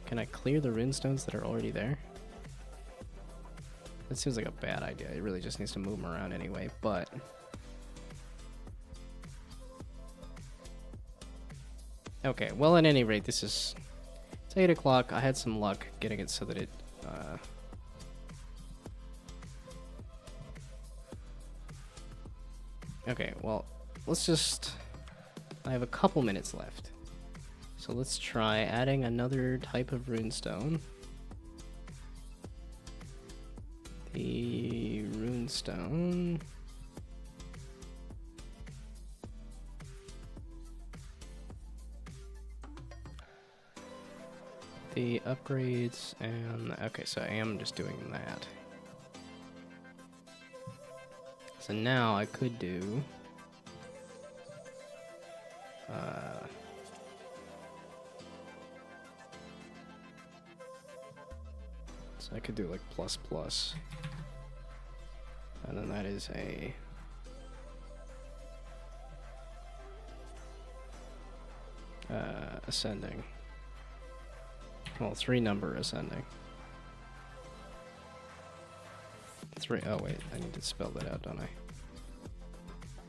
Can I clear the runestones that are already there? That seems like a bad idea. It really just needs to move them around anyway, but... Okay, well, at any rate, this is... It's 8 o'clock. I had some luck getting it so that it... Okay, well, let's just... I have a couple minutes left. So let's try adding another type of runestone. The runestone... The upgrades and... Okay, so I am just doing that. So now I could do... So I could do like ++. And then that is a... ascending. Well, 3-number ascending. 3... Oh, wait. I need to spell that out, don't I?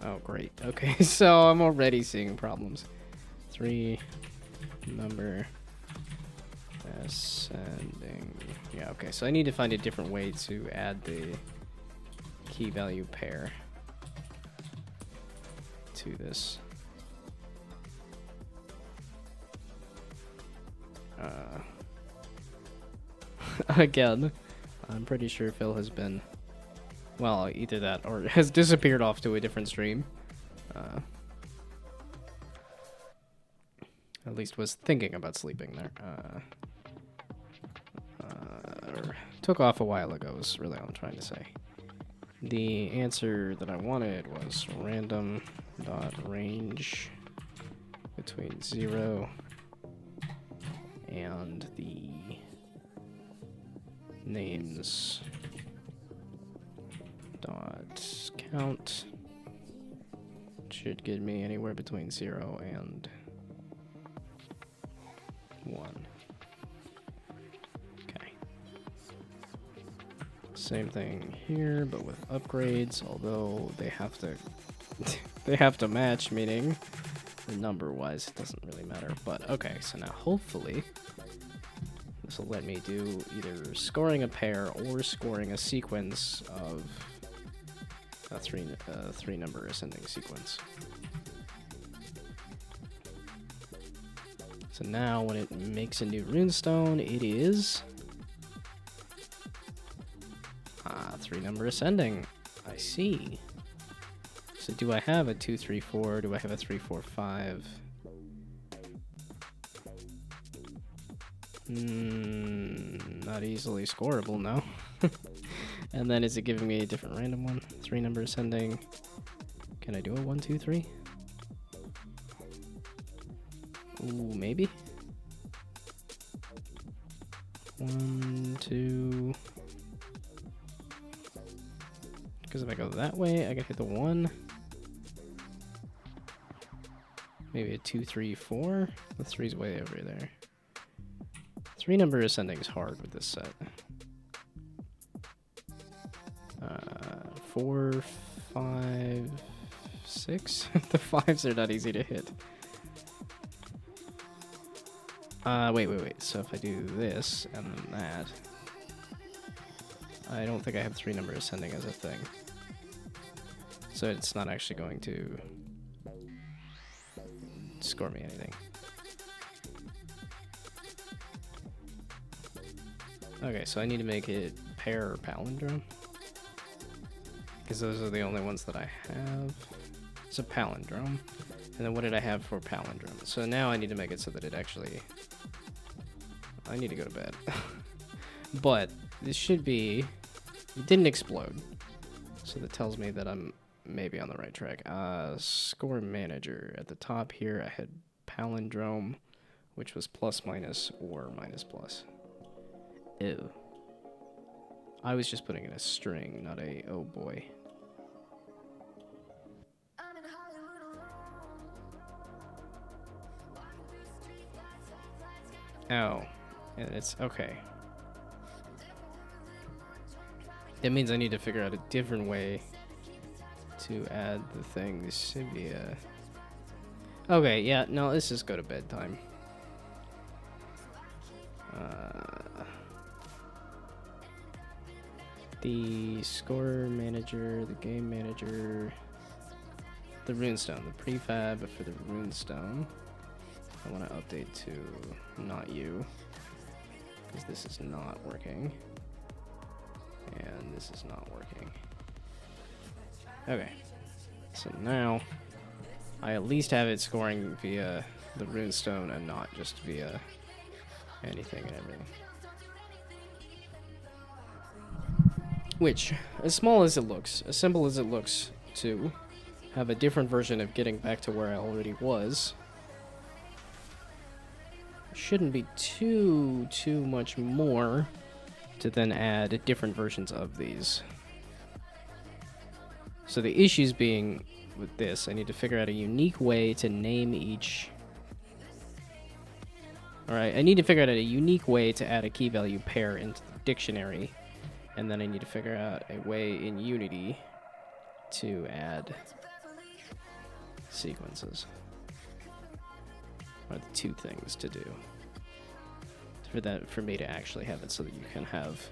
Oh, great. Okay, so I'm already seeing problems. 3-number ascending. Yeah, okay. So I need to find a different way to add the key value pair to this. Again, I'm pretty sure Phil has been, well, either that or has disappeared off to a different stream. At least was thinking about sleeping there. Took off a while ago is really all I'm trying to say. The answer that I wanted was random dot range between 0 and the names count should get me anywhere between 0 and 1. Okay. Same thing here, but with upgrades, although they have to they have to match, meaning number-wise it doesn't really matter. But okay, so now hopefully this will let me do either scoring a pair or scoring a sequence of a three number ascending sequence. So now when it makes a new runestone, it is 3 number ascending. I see. So do I have a 2, 3, 4? Do I have a 3, 4, 5? Not easily scoreable, no. And then is it giving me a different random one? 3 number ascending. Can I do a 1, 2, 3? Ooh, maybe. 1, 2. Because if I go that way, I can hit the 1. Maybe a 2, 3, 4. The 3's way over there. 3 number ascending is hard with this set. 4, 5, 6. The 5s are not easy to hit. Wait. So if I do this and then that, I don't think I have 3 number ascending as a thing. So it's not actually going to score me anything. Okay, so I need to make it pair or palindrome, because those are the only ones that I have. It's a palindrome. And then what did I have for palindrome? So now I need to make it so that it actually... I need to go to bed. But this should be... It didn't explode. So that tells me that I'm maybe on the right track. Score manager. At the top here, I had palindrome, which was plus, minus, or minus, plus. Ew. I was just putting in a string, not a oh boy. Oh, and it's okay. It means I need to figure out a different way to add the thing. This should be a... Okay, yeah, no, let's just go to bedtime. The score manager, the game manager, the runestone, the prefab for the runestone. I want to update to not you, because this is not working. And this is not working. Okay, so now I at least have it scoring via the runestone and not just via anything and everything. Which, as small as it looks, as simple as it looks to have a different version of getting back to where I already was, shouldn't be too much more to then add different versions of these. So the issues being with this, I need to figure out a unique way to name each. Alright, I need to figure out a unique way to add a key value pair into the dictionary. And then I need to figure out a way in Unity to add sequences. Are the two things to do. For me to actually have it so that you can have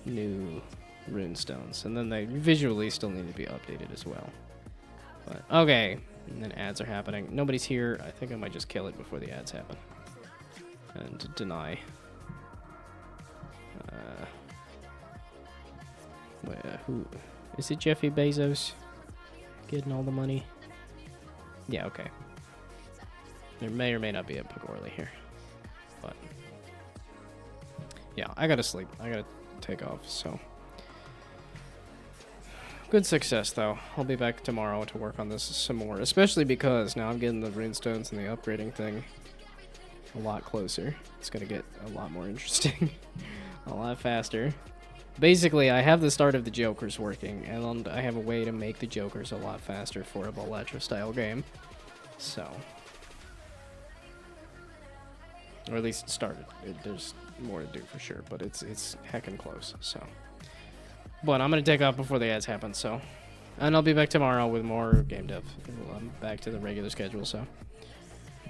new runestones. And then they visually still need to be updated as well. But okay, and then ads are happening. Nobody's here. I think I might just kill it before the ads happen. And deny. Who is it? Jeffy Bezos getting all the money? Yeah, okay. There may or may not be a Pagorli here, but yeah, I gotta sleep. I gotta take off. So good success, though. I'll be back tomorrow to work on this some more, especially because now I'm getting the runestones and the upgrading thing a lot closer. It's gonna get a lot more interesting, a lot faster. Basically, I have the start of the Jokers working, and I have a way to make the Jokers a lot faster for a Balatro-style game. So... Or at least it started. There's more to do for sure, but it's heckin' close, so... But I'm gonna take off before the ads happen, so... And I'll be back tomorrow with more game dev. I'm back to the regular schedule, so...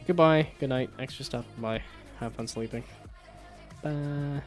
Goodbye, good night, extra stuff, bye. Have fun sleeping. Bye.